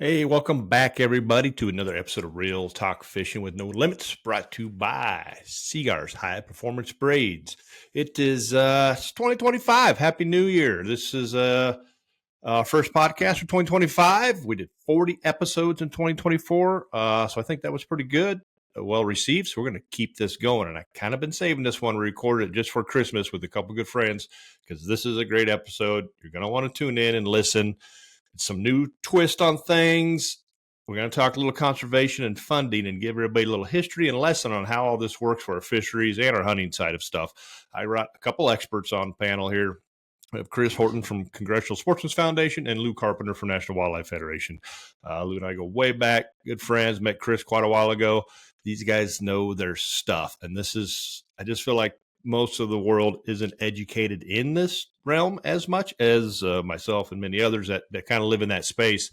Hey, welcome back, everybody, to another episode of Real Talk Fishing with No Limits, brought to you by Seagar's High Performance Braids. It is it's 2025. Happy New Year. This is our first podcast for 2025. We did 40 episodes in 2024, so I think that was pretty good, well received. So we're going to keep this going, and I kind of been saving this one, recorded it just for Christmas with a couple good friends, because this is a great episode. You're going to want to tune in and listen. Some new twist on things. We're going to talk a little conservation and funding and give everybody a little history and lesson on how all this works for our fisheries and our hunting side of stuff. I brought a couple experts on the panel here. We have Chris Horton from Congressional Sportsmen's Foundation and Lou Carpenter from National Wildlife Federation. Lou and I go way back, good friends, met Chris quite a while ago. These guys know their stuff. And I just feel like most of the world isn't educated in this realm as much as myself and many others that kind of live in that space,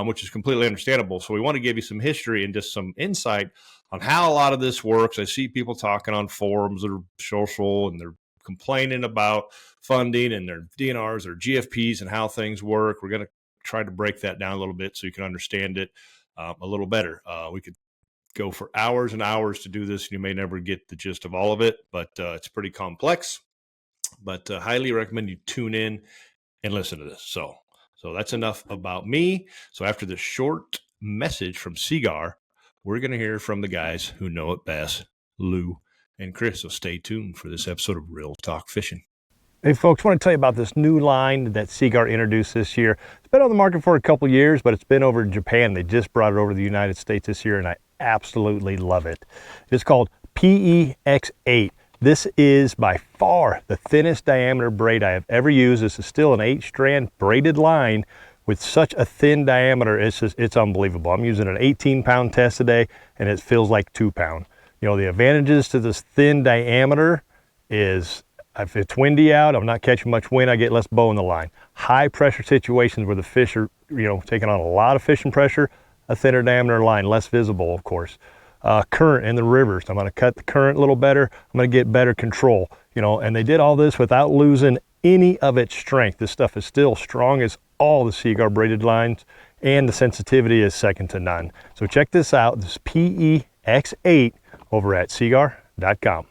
which is completely understandable. So we want to give you some history and just some insight on how a lot of this works. I see people talking on forums that are social, and they're complaining about funding and their DNRs or GFPs and how things work. We're going to try to break that down a little bit so you can understand it a little better. We could go for hours and hours to do this, and you may never get the gist of all of it, but it's pretty complex. But highly recommend you tune in and listen to this. So that's enough about me. So after this short message from Seagar, we're going to hear from the guys who know it best, Lou and Chris. So stay tuned for this episode of Real Talk Fishing. Hey folks, I want to tell you about this new line that Seagar introduced this year. It's been on the market for a couple years, but it's been over in Japan. They just brought it over to the United States this year, and I absolutely love it. It's called PEX8. This is by far the thinnest diameter braid I have ever used. This is still an 8-strand braided line with such a thin diameter. It's unbelievable. I'm using an 18-pound test today, and it feels like 2-pound. You know, the advantages to this thin diameter is if it's windy out, I'm not catching much wind, I get less bow in the line. High pressure situations where the fish are, taking on a lot of fishing pressure, a thinner diameter line, less visible, of course. Current in the rivers, I'm going to cut the current a little better. I'm going to get better control, and they did all this without losing any of its strength. This stuff is still strong as all the Seagar braided lines, and the sensitivity is second to none. So check this out. This is PEX8 over at seagar.com.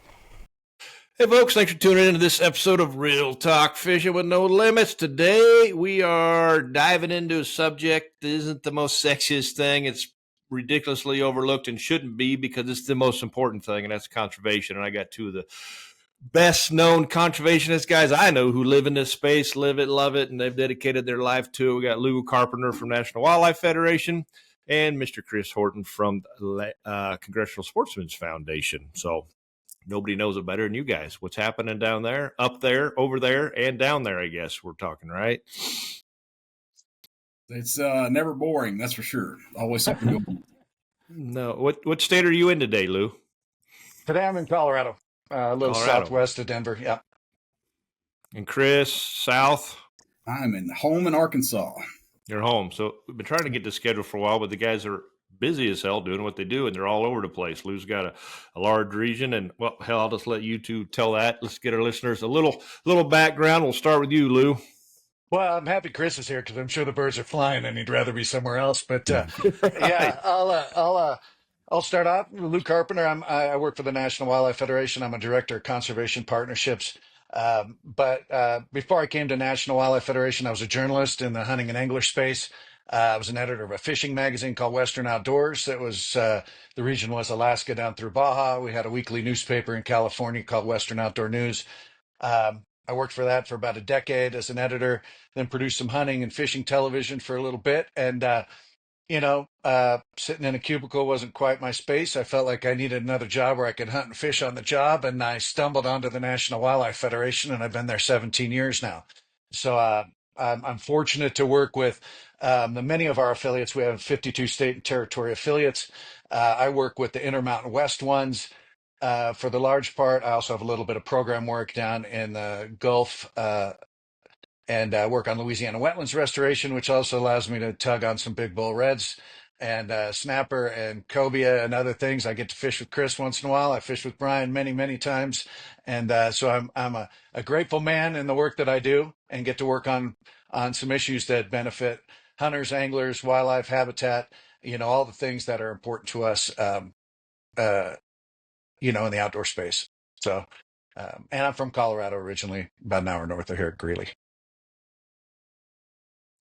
Hey folks, thanks for tuning into this episode of Real Talk Fishing with No Limits. Today we are diving into a subject that isn't the most sexiest thing. It's ridiculously overlooked and shouldn't be, because it's the most important thing, and that's conservation. And I got two of the best known conservationist guys I know who live in this space, live it, love it, and they've dedicated their life to it. We got Lou Carpenter from National Wildlife Federation and Mr. Chris Horton from Congressional Sportsmen's Foundation. So nobody knows it better than you guys. What's happening down there, up there, over there, and down there, I guess we're talking, right? It's never boring, that's for sure. Always something going on. No. What state are you in today, Lou? Today I'm in Colorado, a little southwest of Denver. Yeah. And Chris, south? I'm home in Arkansas. You're home. So we've been trying to get this scheduled for a while, but the guys are busy as hell doing what they do, and they're all over the place. Lou's got a large region, and well, hell, I'll just let you two tell that. Let's get our listeners a little background. We'll start with you, Lou. Well, I'm happy Chris is here because I'm sure the birds are flying and he'd rather be somewhere else. But yeah, I'll start off. Lou Carpenter. I work for the National Wildlife Federation. I'm a director of conservation partnerships. But before I came to National Wildlife Federation, I was a journalist in the hunting and angler space. I was an editor of a fishing magazine called Western Outdoors. That was the region was Alaska down through Baja. We had a weekly newspaper in California called Western Outdoor News. I worked for that for about a decade as an editor, then produced some hunting and fishing television for a little bit. And, sitting in a cubicle wasn't quite my space. I felt like I needed another job where I could hunt and fish on the job. And I stumbled onto the National Wildlife Federation, and I've been there 17 years now. So I'm fortunate to work with many of our affiliates. We have 52 state and territory affiliates. I work with the Intermountain West ones. For the large part, I also have a little bit of program work down in the Gulf and work on Louisiana wetlands restoration, which also allows me to tug on some big bull reds and snapper and cobia and other things. I get to fish with Chris once in a while. I fish with Brian many, many times. And so I'm a grateful man in the work that I do and get to work on some issues that benefit hunters, anglers, wildlife habitat, all the things that are important to us, uh, in the outdoor space. So, and I'm from Colorado originally, about an hour north of here at Greeley.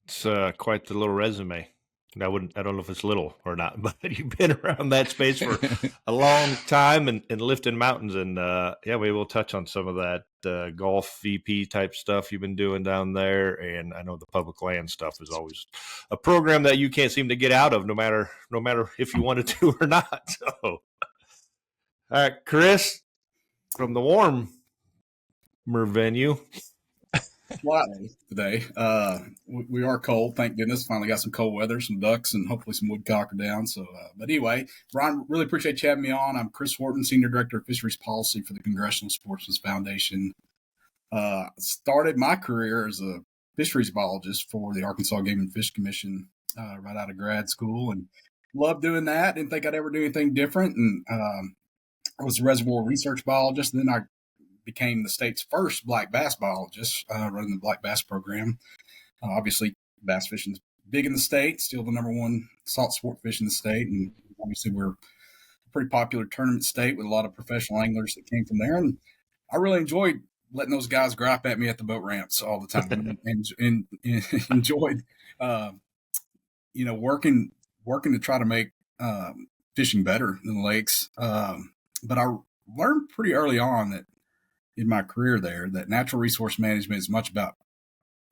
It's quite the little resume. I don't know if it's little or not, but you've been around that space for a long time and lifting mountains. And yeah, we will touch on some of that golf VP type stuff you've been doing down there. And I know the public land stuff is always a program that you can't seem to get out of, no matter if you wanted to or not. So, all right, Chris, from the warmer venue. Slightly today. We are cold, thank goodness. Finally got some cold weather, some ducks, and hopefully some woodcock are down. So, but anyway, Brian, really appreciate you having me on. I'm Chris Wharton, Senior Director of Fisheries Policy for the Congressional Sportsman's Foundation. Started my career as a fisheries biologist for the Arkansas Game and Fish Commission right out of grad school, and loved doing that. Didn't think I'd ever do anything different, and I was a reservoir research biologist. And then I became the state's first black bass biologist, running the black bass program. Obviously, bass fishing is big in the state, still the number one salt sport fish in the state. And obviously, we're a pretty popular tournament state with a lot of professional anglers that came from there. And I really enjoyed letting those guys gripe at me at the boat ramps all the time and enjoyed, working to try to make fishing better in the lakes. But I learned pretty early on that in my career there that natural resource management is much about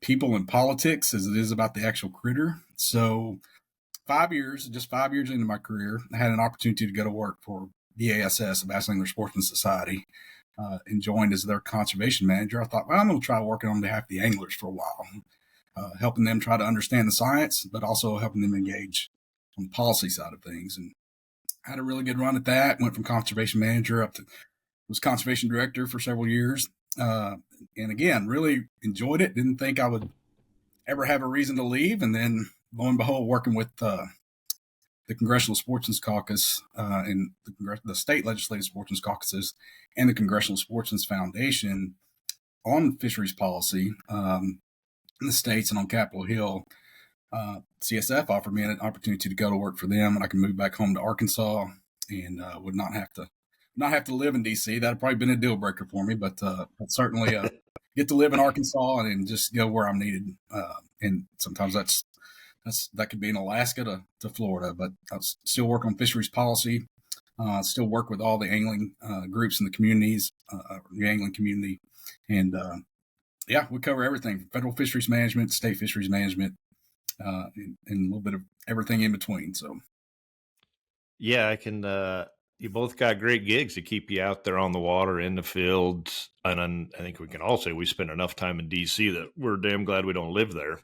people and politics as it is about the actual critter. So 5 years into my career, I had an opportunity to go to work for BASS, the Bass Angler Sportsman Society, and joined as their conservation manager. I thought, well, I'm going to try working on behalf of the anglers for a while, helping them try to understand the science, but also helping them engage on the policy side of things. And I had a really good run at that. Went from conservation manager up to was conservation director for several years. And again, really enjoyed it. Didn't think I would ever have a reason to leave. And then lo and behold, working with the Congressional Sportsman's Caucus and the state legislative sportsman's caucuses and the Congressional Sportsman's Foundation on fisheries policy in the states and on Capitol Hill, CSF offered me an opportunity to go to work for them, and I can move back home to Arkansas and would not have to live in DC. That'd probably been a deal breaker for me, but certainly get to live in Arkansas and just go where I'm needed. And sometimes that could be in Alaska to Florida, but I still work on fisheries policy. Still work with all the angling groups in the communities, the angling community, and yeah, we cover everything from federal fisheries management, state fisheries management, and a little bit of everything in between. So, yeah, I can. You both got great gigs to keep you out there on the water, in the fields, and I think we can all say we spend enough time in DC that we're damn glad we don't live there.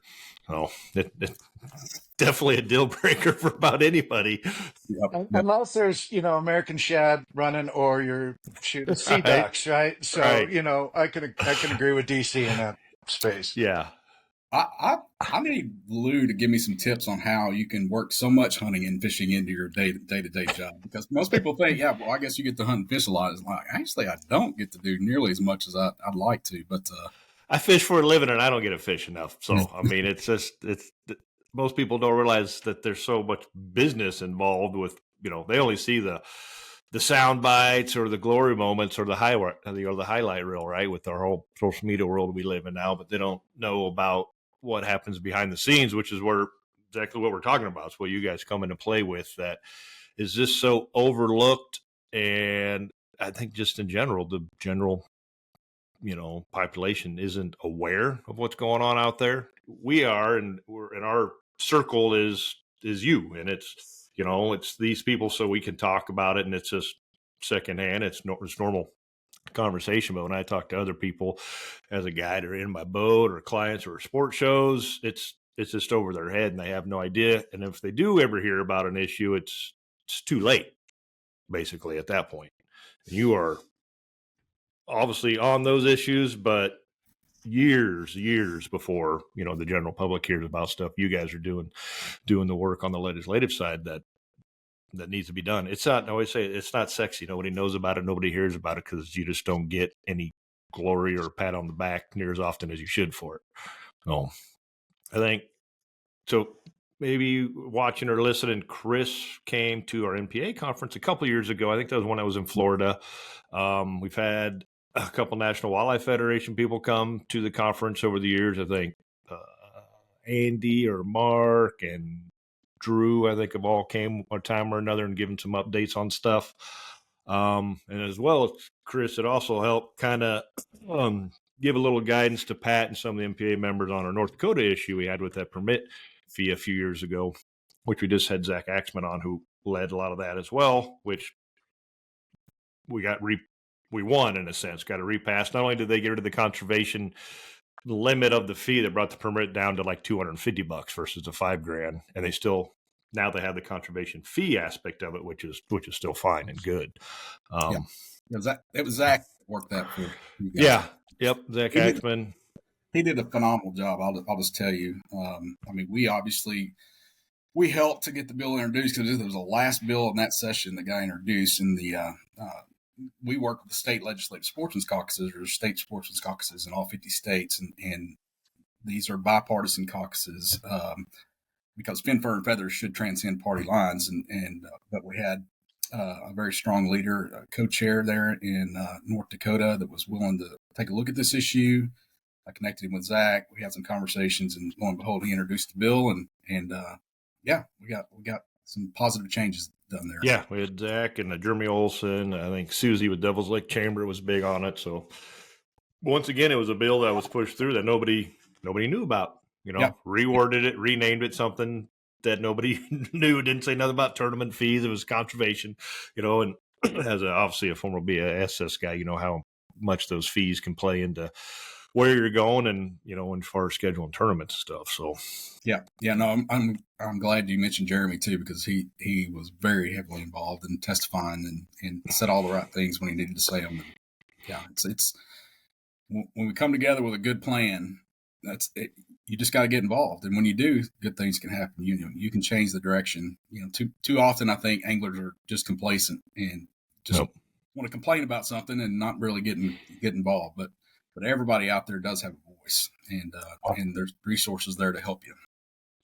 So it's definitely a deal breaker for about anybody. Yep. Unless there's, American shad running or you're shooting sea Right. ducks, right? So, Right. I can agree with DC in that space. Yeah. I need Lou to give me some tips on how you can work so much hunting and fishing into your day-to-day job, because most people think, yeah, well, I guess you get to hunt and fish a lot. It's like, actually, I don't get to do nearly as much as I'd like to, but I fish for a living and I don't get to fish enough. So, I mean, it's most people don't realize that there's so much business involved with, they only see the sound bites or the glory moments or the highlight reel, right? With our whole social media world we live in now, but they don't know about what happens behind the scenes, which is where exactly what we're talking about. It's what you guys come into play with, that is just so overlooked. And I think just in general, the general, population isn't aware of what's going on out there. We are, and our circle is you, and it's, it's these people, so we can talk about it, and it's just secondhand. It's normal conversation. But when I talk to other people as a guide or in my boat or clients or sports shows, it's just over their head and they have no idea. And if they do ever hear about an issue, it's too late, basically, at that point. And you are obviously on those issues, but years before, the general public hears about stuff, you guys are doing the work on the legislative side that needs to be done. It's not, I always say, it's not sexy. Nobody knows about it. Nobody hears about it because you just don't get any glory or pat on the back near as often as you should for it. So I think So maybe watching or listening, Chris came to our NPA conference a couple years ago. I think that was when I was in Florida. We've had a couple National Walleye Federation people come to the conference over the years. I think Andy or Mark and Drew, I think, have all came one time or another and given some updates on stuff. And as well as Chris, it also helped kind of give a little guidance to Pat and some of the MPA members on our North Dakota issue we had with that permit fee a few years ago, which we just had Zach Axman on, who led a lot of that as well, which we won in a sense, got a repass. Not only did they get rid of the conservation limit of the fee that brought the permit down to like $250 versus the $5,000, and they still now they have the conservation fee aspect of it, which is still fine and good. It was Zach worked that for you guys. Yeah, yep, Zach Axman. He did a phenomenal job. I'll just tell you. I mean, we helped to get the bill introduced because there was the last bill in that session that got introduced. And we work with the state legislative sportsmen's caucuses or state sportsmen's caucuses in all 50 states, and these are bipartisan caucuses because fin, fur, and feathers should transcend party lines. But we had a very strong leader, a co-chair there in North Dakota that was willing to take a look at this issue. I connected him with Zach. We had some conversations, and lo and behold, he introduced the bill, and we got some positive changes done there. Yeah, we had Zach and Jeremy Olson. I think Susie with Devil's Lake Chamber was big on it. So once again, it was a bill that was pushed through that nobody knew about. Reworded it, renamed it something that nobody knew. Didn't say nothing about tournament fees. It was conservation. And as obviously a former BASS guy, you know how much those fees can play into where you're going and as far as scheduling tournaments and stuff. So no, I'm glad you mentioned Jeremy too, because he was very heavily involved in testifying and said all the right things when he needed to say them. And it's when we come together with a good plan, that's it. You just got to get involved, and when you do, good things can happen. You can change the direction. Too often I think anglers are just complacent and just want to complain about something and not really get involved. But everybody out there does have a voice, and there's resources there to help you.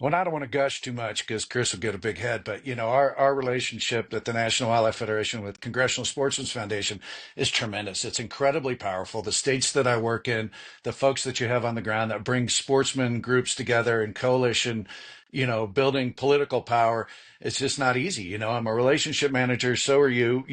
Well, I don't want to gush too much because Chris will get a big head, but our relationship at the National Wildlife Federation with Congressional Sportsmen's Foundation is tremendous. It's incredibly powerful. The states that I work in, the folks that you have on the ground that bring sportsman groups together in coalition, building political power, it's just not easy. I'm a relationship manager, so are you,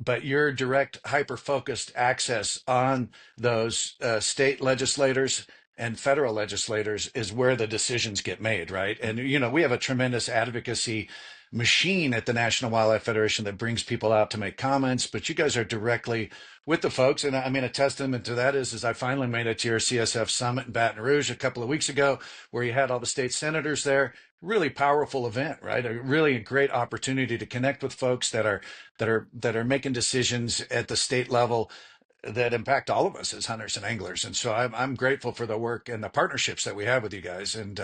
but your direct hyper-focused access on those state legislators and federal legislators is where the decisions get made, right? And, we have a tremendous advocacy machine at the National Wildlife Federation that brings people out to make comments, but you guys are directly with the folks. And I mean, a testament to that is I finally made it to your CSF summit in Baton Rouge a couple of weeks ago, where you had all the state senators there. Really powerful event, right? A great opportunity to connect with folks that are making decisions at the state level that impact all of us as hunters and anglers. And so I'm grateful for the work and the partnerships that we have with you guys. And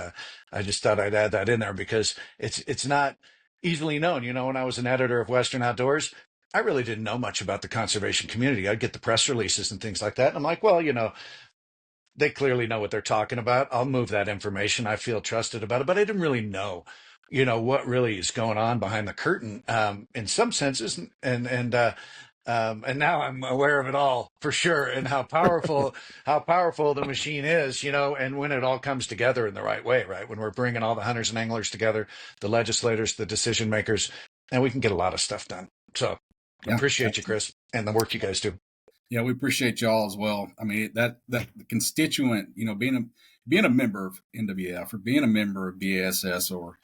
I just thought I'd add that in there because it's not easily known. When I was an editor of Western Outdoors, I really didn't know much about the conservation community. I'd get the press releases and things like that. And I'm like, well, they clearly know what they're talking about. I'll move that information. I feel trusted about it, but I didn't really know, what really is going on behind the curtain in some senses. And now I'm aware of it all for sure, and how powerful the machine is, and when it all comes together in the right way, right? When we're bringing all the hunters and anglers together, the legislators, the decision makers, and we can get a lot of stuff done. So appreciate you, Chris, and the work you guys do. Yeah, we appreciate y'all as well. I mean, that the constituent, being a member of NWF or being a member of BASS or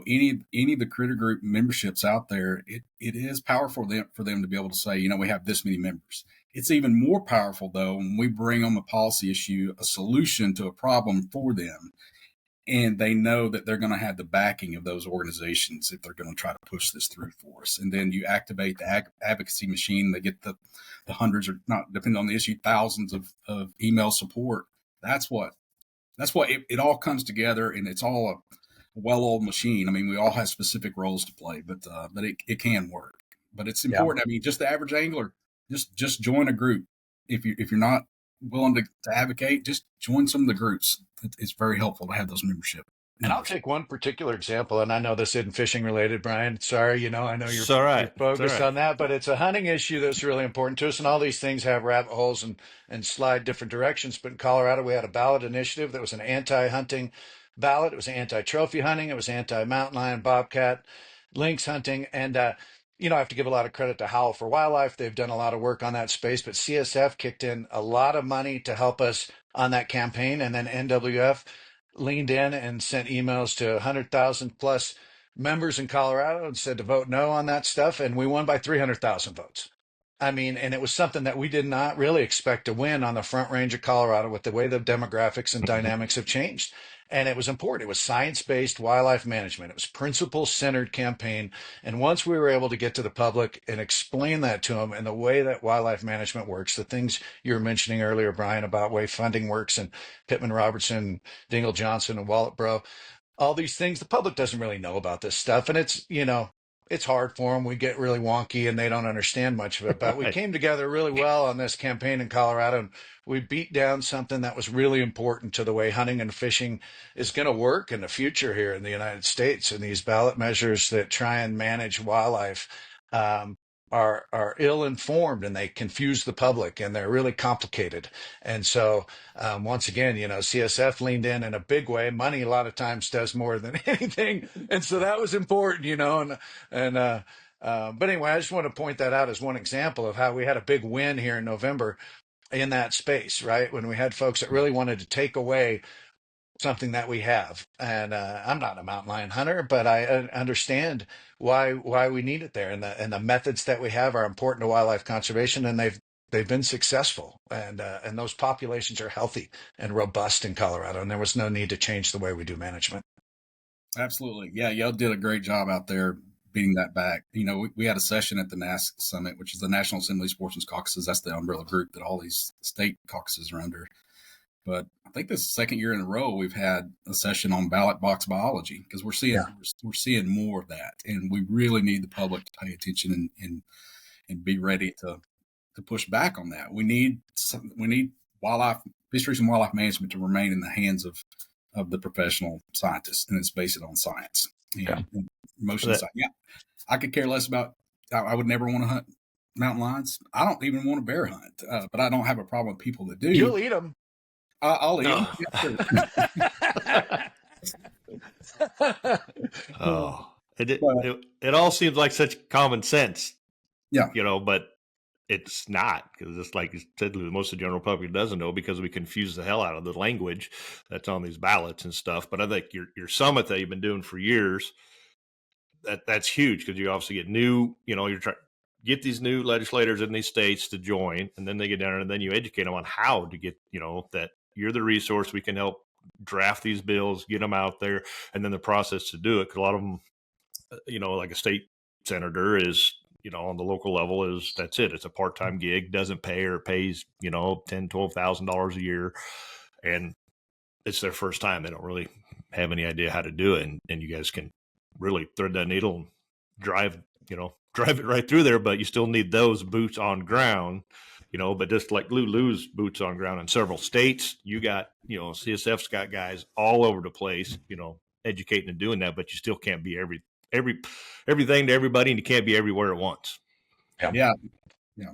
any of the critter group memberships out there, it is powerful for them to be able to say, we have this many members. It's even more powerful though when we bring on the policy issue, a solution to a problem for them, and they know that they're going to have the backing of those organizations if they're going to try to push this through for us. And then you activate the advocacy machine. They get the hundreds, or not depending on the issue, thousands of email support. That's what it all comes together, and it's all a well-oiled machine. I mean, we all have specific roles to play, but it can work. But it's important. Yeah. I mean, just the average angler, just join a group. If you're not willing to advocate, just join some of the groups. It's very helpful to have those membership And I'll numbers. take one particular example, and I know this isn't fishing related, Brian. Sorry, I know It's you're all you're right. It's all focused right. on that, but it's a hunting issue that's really important to us. And all these things have rabbit holes and slide different directions. But in Colorado, we had a ballot initiative that was an anti-hunting ballot. It was anti-trophy hunting. It was anti-mountain lion, bobcat, lynx hunting, and I have to give a lot of credit to Howl for Wildlife. They've done a lot of work on that space, but CSF kicked in a lot of money to help us on that campaign, and then NWF leaned in and sent emails to 100,000 plus members in Colorado and said to vote no on that stuff. And we won by 300,000 votes. I mean, and it was something that we did not really expect to win on the front range of Colorado with the way the demographics and dynamics have changed. And it was important. It was science-based wildlife management. It was principle-centered campaign. And once we were able to get to the public and explain that to them and the way that wildlife management works, the things you were mentioning earlier, Brian, about way funding works and Pittman Robertson, Dingle Johnson and Wallet Bro, all these things. The public doesn't really know about this stuff. And it's hard for them. We get really wonky and they don't understand much of it. But we Right. came together really well on this campaign in Colorado. And we beat down something that was really important to the way hunting and fishing is going to work in the future here in the United States. And these ballot measures that try and manage wildlife um, are ill informed and they confuse the public and they're really complicated. And so once again, CSF leaned in a big way. Money a lot of times does more than anything, and so that was important, but anyway, I just want to point that out as one example of how we had a big win here in November in that space, right? When we had folks that really wanted to take away something that we have. And I'm not a mountain lion hunter, but I understand why we need it there, and the methods that we have are important to wildlife conservation, and they've been successful, and those populations are healthy and robust in Colorado, and there was no need to change the way we do management. Absolutely. Yeah, y'all did a great job out there beating that back. We had a session at the NASC Summit, which is the National Assembly Sportsmen's Caucuses. That's the umbrella group that all these state caucuses are under. But I think this is the second year in a row we've had a session on ballot box biology because Yeah. we're seeing more of that, and we really need the public to pay attention and be ready to push back on that. We need wildlife fisheries and wildlife management to remain in the hands of the professional scientists, and it's based on science Yeah. and motion That, science. Yeah, I could care less about. I would never want to hunt mountain lions. I don't even want to bear hunt, but I don't have a problem with people that do. You'll eat them. I'll eat them. oh. Yeah, sure. Oh. It, But it it all seems like such common sense, yeah, but it's not, because it's like you said, most of the general public doesn't know because we confuse the hell out of the language that's on these ballots and stuff. But I think your summit that you've been doing for years, that's huge because you obviously get new, you're trying get these new legislators in these states to join, and then they get down and then you educate them on how to get, that you're the resource, we can help draft these bills, get them out there, and then the process to do it. Because a lot of them, like a state senator is, on the local level is that's it. It's a part-time gig, doesn't pay or pays, $10,000-$12,000 a year. And it's their first time. They don't really have any idea how to do it. And you guys can really thread that needle and drive, drive it right through there, but you still need those boots on ground, but just like Lulu's boots on ground in several states, you got, CSF's got guys all over the place, educating and doing that, but you still can't be everything to everybody, and you can't be everywhere at once. yeah, yeah.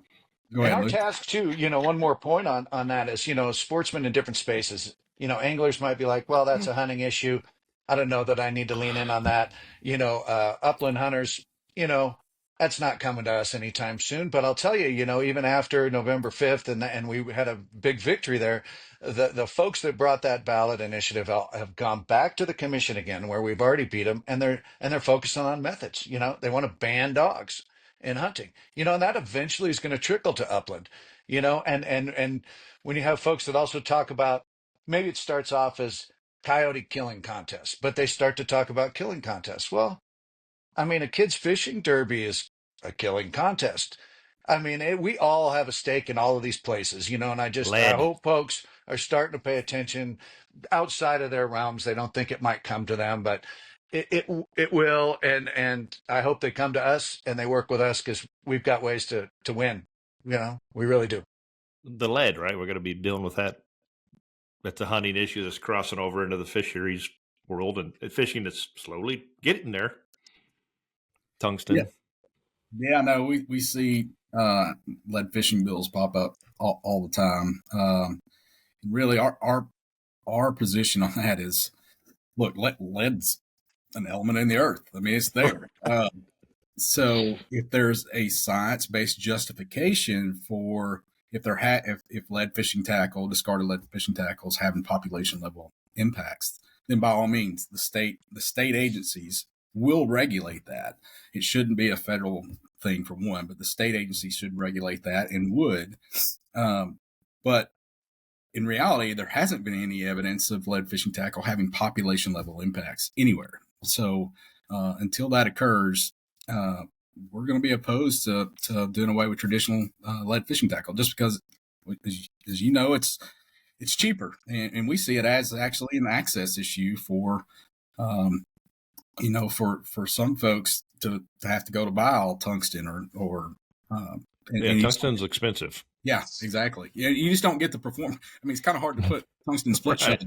Go And ahead, our Luke. task too, one more point on that is, sportsmen in different spaces. Anglers might be like, well, that's a hunting issue. I don't know that I need to lean in on that. Upland hunters, you know, that's not coming to us anytime soon. But I'll tell you, even after November 5th, and we had a big victory there, the folks that brought that ballot initiative have gone back to the commission again, where we've already beat them, and they're focusing on methods. They want to ban dogs in hunting. And that eventually is going to trickle to upland. And when you have folks that also talk about, maybe it starts off as coyote killing contests, but they start to talk about killing contests. Well, I mean, a kids fishing derby is a killing contest. I mean, we all have a stake in all of these places, and I Lead. hope folks are starting to pay attention outside of their realms. They don't think it might come to them, but it will, and I hope they come to us and they work with us because we've got ways to win. We really do. the lead, right? We're going to be dealing with that. That's a hunting issue that's crossing over into the fisheries world, and fishing is slowly getting there. Yeah, Tungsten. yeah. No, we see lead fishing bills pop up all the time. Really, our position on that is, look, lead's an element in the earth. I mean, it's there. So if there's a science-based justification for if lead fishing tackle, discarded lead fishing tackle is having population level impacts, then by all means, the state agencies will regulate that. It shouldn't be a federal thing for one, but the state agencies should regulate that and would. But in reality, there hasn't been any evidence of lead fishing tackle having population level impacts anywhere. So until that occurs, we're going to be opposed to doing away with traditional lead fishing tackle, just because, as you know, it's cheaper, and we see it as actually an access issue for, for some folks to have to go to buy all tungsten or yeah, tungsten's expensive. Yeah, exactly. Yeah, you just don't get the performance. I mean, it's kind of hard to put tungsten split shot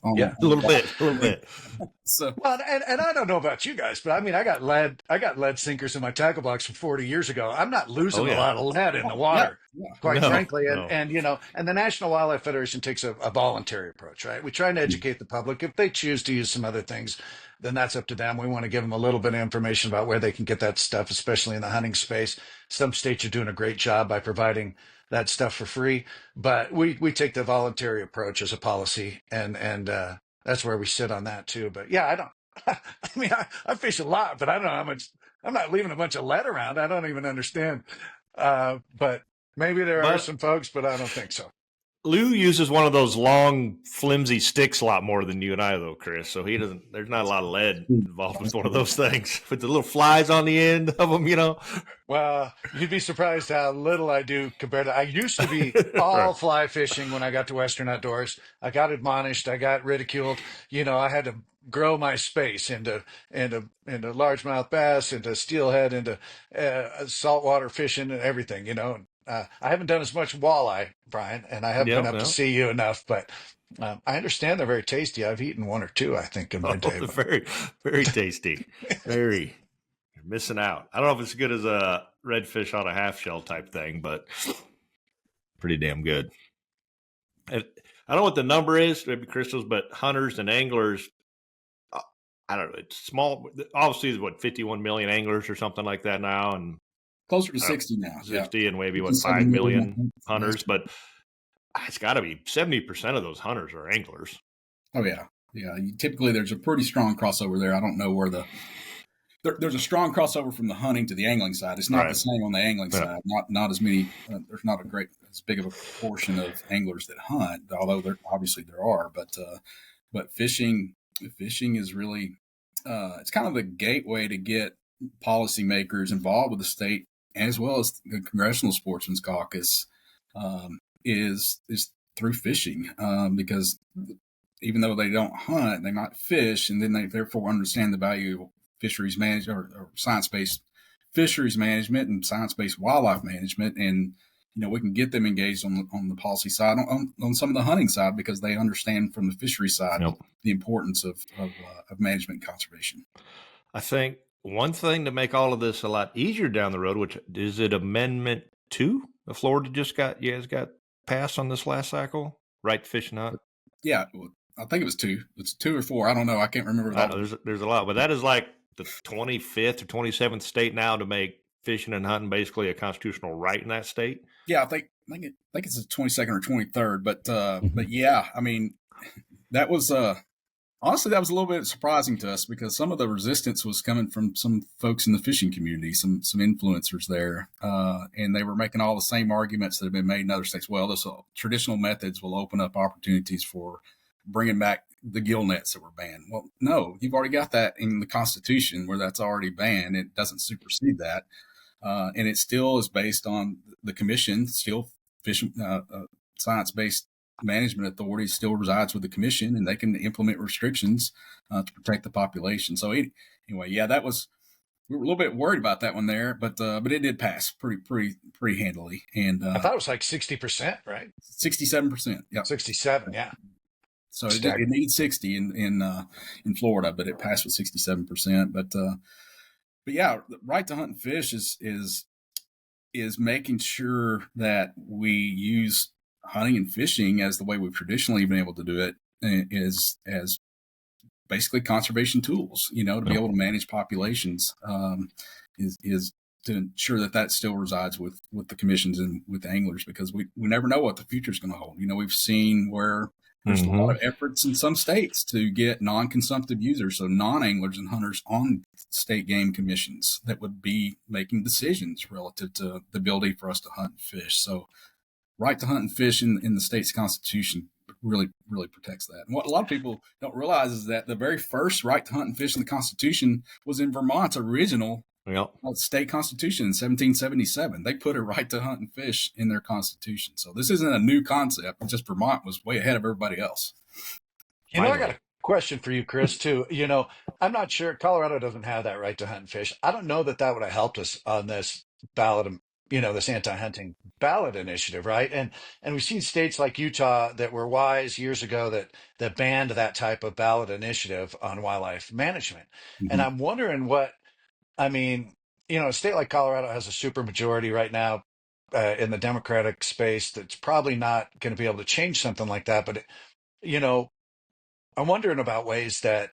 on. Yeah, a little bit. So, well, and I don't know about you guys, but I mean, I got lead sinkers in my tackle box from 40 years ago. I'm not losing a lot of lead in the water, quite frankly. And the National Wildlife Federation takes a voluntary approach, right? We try to educate the public. If they choose to use some other things, then that's up to them. We want to give them a little bit of information about where they can get that stuff, especially in the hunting space. Some states are doing a great job by providing that stuff for free, but we take the voluntary approach as a policy, and that's where we sit on that too. But yeah, I don't. I mean, I fish a lot, but I don't know how much. I'm not leaving a bunch of lead around. I don't even understand. But maybe there are some folks, but I don't think so. Lou uses one of those long, flimsy sticks a lot more than you and I, though, Chris. So he doesn't. There's not a lot of lead involved with one of those things with the little flies on the end of them. Well, you'd be surprised how little I do compared to. I used to be all fly fishing when I got to Western Outdoors. I got admonished. I got ridiculed. I had to grow my space into largemouth bass, into steelhead, into saltwater fishing, and everything. I haven't done as much walleye, Brian, and I haven't been up to see you enough, but I understand they're very tasty. I've eaten one or two, I think, in my day. Very, very tasty. Very. You're missing out. I don't know if it's as good as a redfish on a half shell type thing, but pretty damn good. I don't know what the number is, maybe Crystals, but hunters and anglers, I don't know. It's small. Obviously, there's 51 million anglers or something like that now, and closer to 60 now. 60 and maybe 5 million hunters, but it's got to be 70% of those hunters are anglers. Oh yeah. Typically there's a pretty strong crossover there. I don't know where there's a strong crossover from the hunting to the angling side. It's not the same on the angling side. Not as many. There's not as big of a proportion of anglers that hunt, although there are. But fishing is really it's kind of the gateway to get policymakers involved with the state, as well as the Congressional Sportsmen's Caucus, is through fishing, because even though they don't hunt, they might fish, and then they therefore understand the value of fisheries management or science-based fisheries management and science-based wildlife management. And we can get them engaged on the policy side, on some of the hunting side, because they understand from the fishery side the importance of management and conservation. I think one thing to make all of this a lot easier down the road, which is it Amendment 2? The Florida you guys got passed on this last cycle, right to fish and hunt? Yeah, I think it was 2. It's 2 or 4. I don't know. I can't remember. There's a lot, but that is like the 25th or 27th state now to make fishing and hunting basically a constitutional right in that state. Yeah, I think it's the 22nd or 23rd, but yeah, I mean, that was honestly, that was a little bit surprising to us, because some of the resistance was coming from some folks in the fishing community, some influencers there, and they were making all the same arguments that have been made in other states. Well, this traditional methods will open up opportunities for bringing back the gill nets that were banned. Well, no, you've already got that in the Constitution where that's already banned. It doesn't supersede that, and it still is based on the commission. Still, fishing science-based management authority still resides with the commission, and they can implement restrictions to protect the population. So anyway, yeah, that was we were a little bit worried about that one there, but it did pass pretty handily, and I thought it was like 60%, right? 67%. Yep. 67, yeah. So it Staggering. needs 60 in Florida, but it passed with 67%. But yeah, the right to hunt and fish is making sure that we use hunting and fishing as the way we've traditionally been able to do it, is as basically conservation tools, to be able to manage populations, is to ensure that still resides with the commissions and with the anglers, because we never know what the future is going to hold. We've seen where there's a lot of efforts in some states to get non-consumptive users, so non-anglers and hunters, on state game commissions that would be making decisions relative to the ability for us to hunt and fish. So right to hunt and fish in the state's constitution really protects that. And what a lot of people don't realize is that the very first right to hunt and fish in the Constitution was in Vermont's original state constitution in 1777. They put a right to hunt and fish in their constitution. So this isn't a new concept. Just Vermont was way ahead of everybody else. I got a question for you, Chris, too. I'm not sure. Colorado doesn't have that right to hunt and fish. I don't know that would have helped us on this ballot, this anti-hunting ballot initiative, right? And we've seen states like Utah that were wise years ago that banned that type of ballot initiative on wildlife management. Mm-hmm. And I'm wondering a state like Colorado has a super majority right now in the Democratic space that's probably not going to be able to change something like that. But, I'm wondering about ways that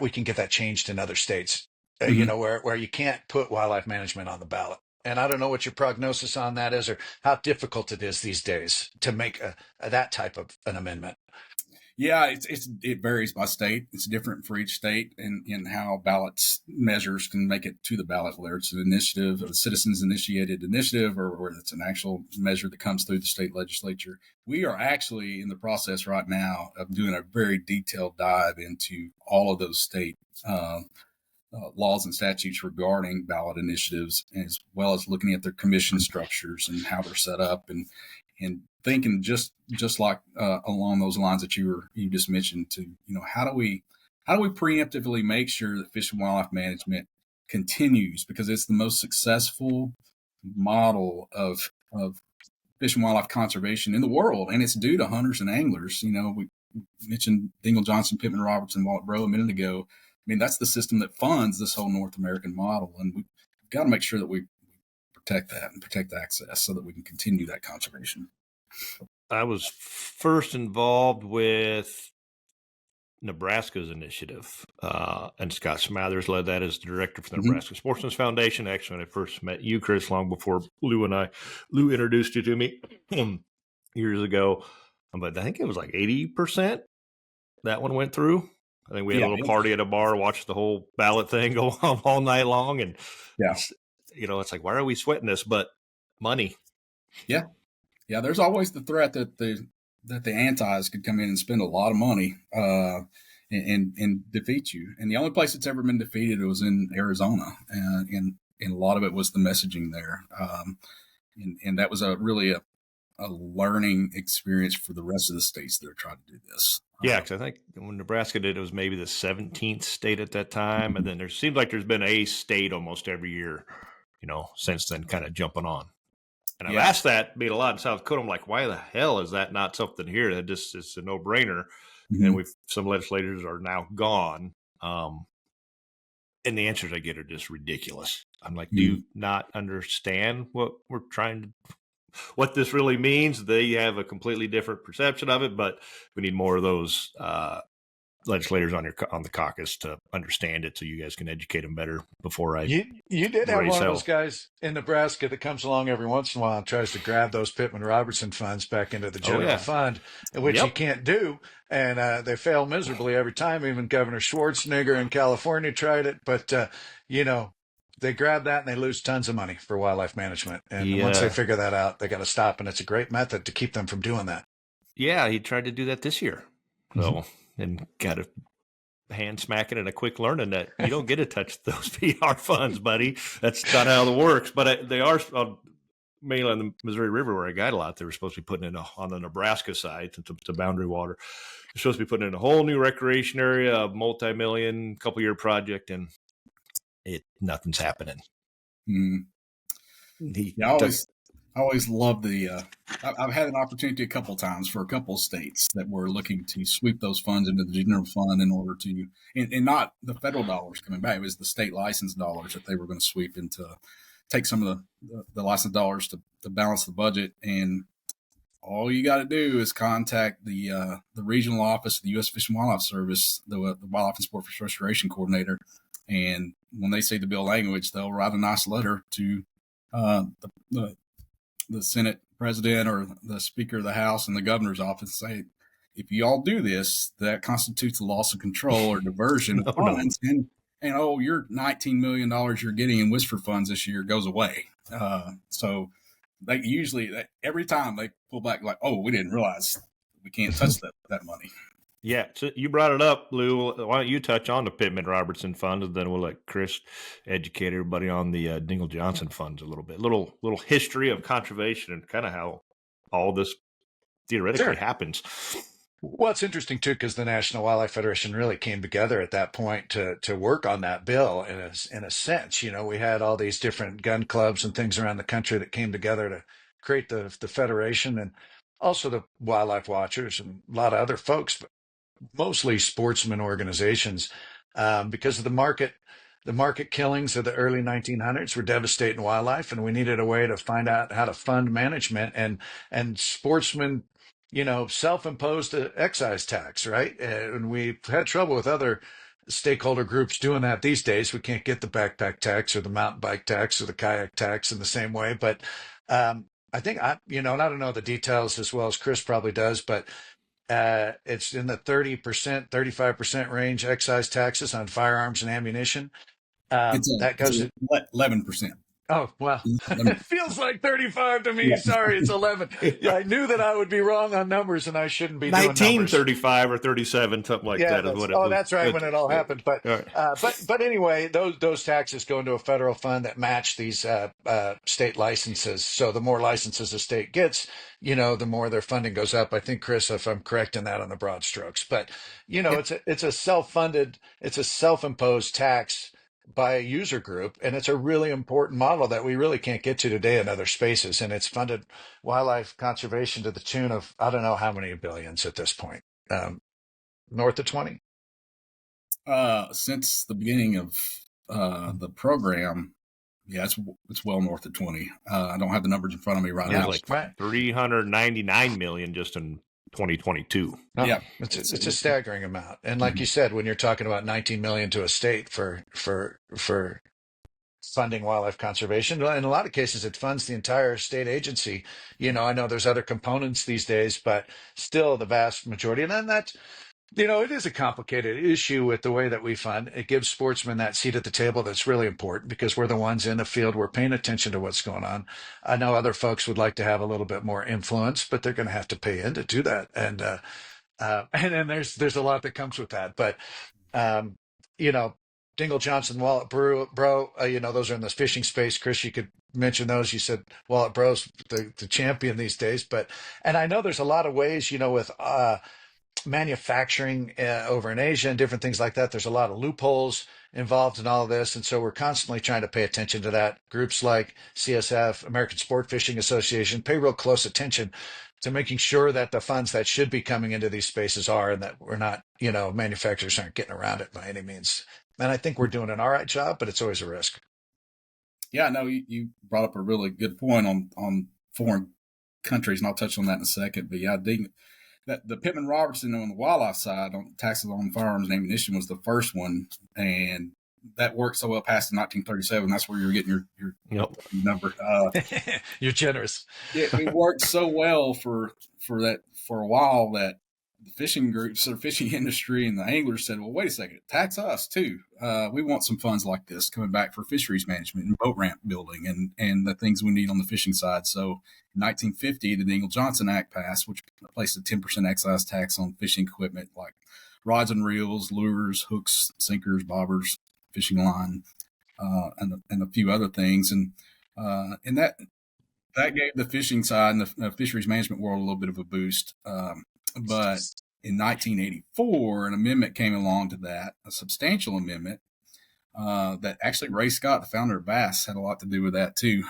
we can get that changed in other states, where you can't put wildlife management on the ballot. And I don't know what your prognosis on that is, or how difficult it is these days to make that type of an amendment. Yeah, it varies by state. It's different for each state in how ballots measures can make it to the ballot, whether it's an initiative, a citizens initiated initiative, or whether it's an actual measure that comes through the state legislature. We are actually in the process right now of doing a very detailed dive into all of those state laws and statutes regarding ballot initiatives, as well as looking at their commission structures and how they're set up, and thinking just like along those lines that you just mentioned, to how do we preemptively make sure that fish and wildlife management continues, because it's the most successful model of fish and wildlife conservation in the world, and it's due to hunters and anglers. We mentioned Dingle, Johnson, Pittman, Robertson, Wallet Bro a minute ago. I mean, that's the system that funds this whole North American model, and we've got to make sure that we protect that and protect access so that we can continue that conservation. I was first involved with Nebraska's initiative, and Scott Smathers led that as the director for the Nebraska Sportsman's Foundation. Actually, when I first met you, Chris, long before Lou introduced you to me years ago, but I think it was like 80% that one went through. I think we had a little party at a bar, watched the whole ballot thing go on all night long, and it's like, why are we sweating this? But money. Yeah. There's always the threat that the antis could come in and spend a lot of money and defeat you. And the only place it's ever been defeated was in Arizona, and a lot of it was the messaging there. And that was really a learning experience for the rest of the states that are trying to do this. Yeah, because I think when Nebraska did, it was maybe the 17th state at that time. And then there seems like there's been a state almost every year, since then, kind of jumping on. And I've asked that, being a lot in South Dakota, I'm like, why the hell is that not something here? That just, it's a no-brainer. And some legislators are now gone. And the answers I get are just ridiculous. I'm like, do you not understand what what this really means? They have a completely different perception of it, but we need more of those legislators on the caucus to understand it, so you guys can educate them better before you did have one of those guys in Nebraska that comes along every once in a while and tries to grab those Pittman Robertson funds back into the general fund, which you can't do, and they fail miserably every time. Even Governor Schwarzenegger in California tried it, but they grab that and they lose tons of money for wildlife management, and once they figure that out, they got to stop, and it's a great method to keep them from doing that. He tried to do that this year, so and got a hand smacking and a quick learning that you don't get to touch those PR funds, buddy. That's not how it works. But they are mainly on the Missouri River, where I guide a lot. They were supposed to be putting in on the Nebraska side, to boundary water. They're supposed to be putting in a whole new recreation area, a multi-million, couple-year project, and nothing's happening. Mm. Yeah, I always love the. I've had an opportunity a couple of times for a couple of states that were looking to sweep those funds into the general fund in order to, and not the federal dollars coming back. It was the state license dollars that they were going to sweep into, take some of the license dollars to balance the budget. And all you got to do is contact the regional office of the U.S. Fish and Wildlife Service, the Wildlife and Sport Fish Restoration Coordinator, and when they see the bill language, they'll write a nice letter to the Senate president or the Speaker of the House and the governor's office, say, if you all do this, that constitutes a loss of control or diversion of funds, and your $19 million you're getting in WISFR funds this year goes away. So they usually, every time they pull back, like, oh, we didn't realize we can't touch that money. Yeah, so you brought it up, Lou. Why don't you touch on the Pittman-Robertson fund, and then we'll let Chris educate everybody on the Dingell-Johnson funds a little bit. Little history of conservation and kind of how all this theoretically happens. Well, it's interesting too, because the National Wildlife Federation really came together at that point to work on that bill. In a sense, we had all these different gun clubs and things around the country that came together to create the federation, and also the wildlife watchers and a lot of other folks, but mostly sportsman organizations, because of the market. The market killings of the early 1900s were devastating wildlife, and we needed a way to find out how to fund management and sportsmen. Self-imposed excise tax, right? And we've had trouble with other stakeholder groups doing that these days. We can't get the backpack tax or the mountain bike tax or the kayak tax in the same way. But I think and I don't know the details as well as Chris probably does, but it's in the 30%, 35% range excise taxes on firearms and ammunition. That goes to 11%. Oh, well, it feels like 35 to me. Yeah. Sorry, it's 11. Yeah, I knew that I would be wrong on numbers and I shouldn't be doing numbers. 1935 or 37, something like that. That's right, when it all happened. But but anyway, those taxes go into a federal fund that match these state licenses. So the more licenses a state gets, the more their funding goes up. I think, Chris, if I'm correct in that on the broad strokes. But, it's a self-funded, it's a self-imposed tax by a user group, and it's a really important model that we really can't get to today in other spaces, and it's funded wildlife conservation to the tune of I don't know how many billions at this point, north of 20. Since the beginning of the program, yeah, it's well north of 20. I don't have the numbers in front of me right now. Like 399 million just in 2022. Yeah, it's a staggering amount. And like you said, when you're talking about 19 million to a state for funding wildlife conservation, in a lot of cases it funds the entire state agency. I know there's other components these days, but still the vast majority. And then that, it is a complicated issue with the way that we fund. It gives sportsmen that seat at the table that's really important because we're the ones in the field. We're paying attention to what's going on. I know other folks would like to have a little bit more influence, but they're going to have to pay in to do that. And then there's a lot that comes with that. But, Dingell-Johnson, Wallet Bro, those are in the fishing space. Chris, you could mention those. You said Wallet Bro's the champion these days. And I know there's a lot of ways, with manufacturing over in Asia and different things like that. There's a lot of loopholes involved in all of this. And so we're constantly trying to pay attention to that. Groups like CSF, American Sport Fishing Association, pay real close attention to making sure that the funds that should be coming into these spaces are, and that we're not, manufacturers aren't getting around it by any means. And I think we're doing an all right job, but it's always a risk. Yeah, no, you brought up a really good point on foreign countries, and I'll touch on that in a second. But yeah, I think that the Pittman-Robertson on the wildlife side on taxes on firearms and ammunition was the first one, and that worked so well past the 1937. That's where you're getting your number. You're generous. It worked so well for a while that the fishing groups, the fishing industry, and the anglers said, "Well, wait a second, tax us too. We want some funds like this coming back for fisheries management and boat ramp building and the things we need on the fishing side." So, in 1950, the Dingell-Johnson Act passed, which placed a 10% excise tax on fishing equipment like rods and reels, lures, hooks, sinkers, bobbers, fishing line, and a few other things, and that gave the fishing side and the fisheries management world a little bit of a boost. But in 1984, an amendment came along to that, a substantial amendment that actually Ray Scott, the founder of Bass, had a lot to do with that too,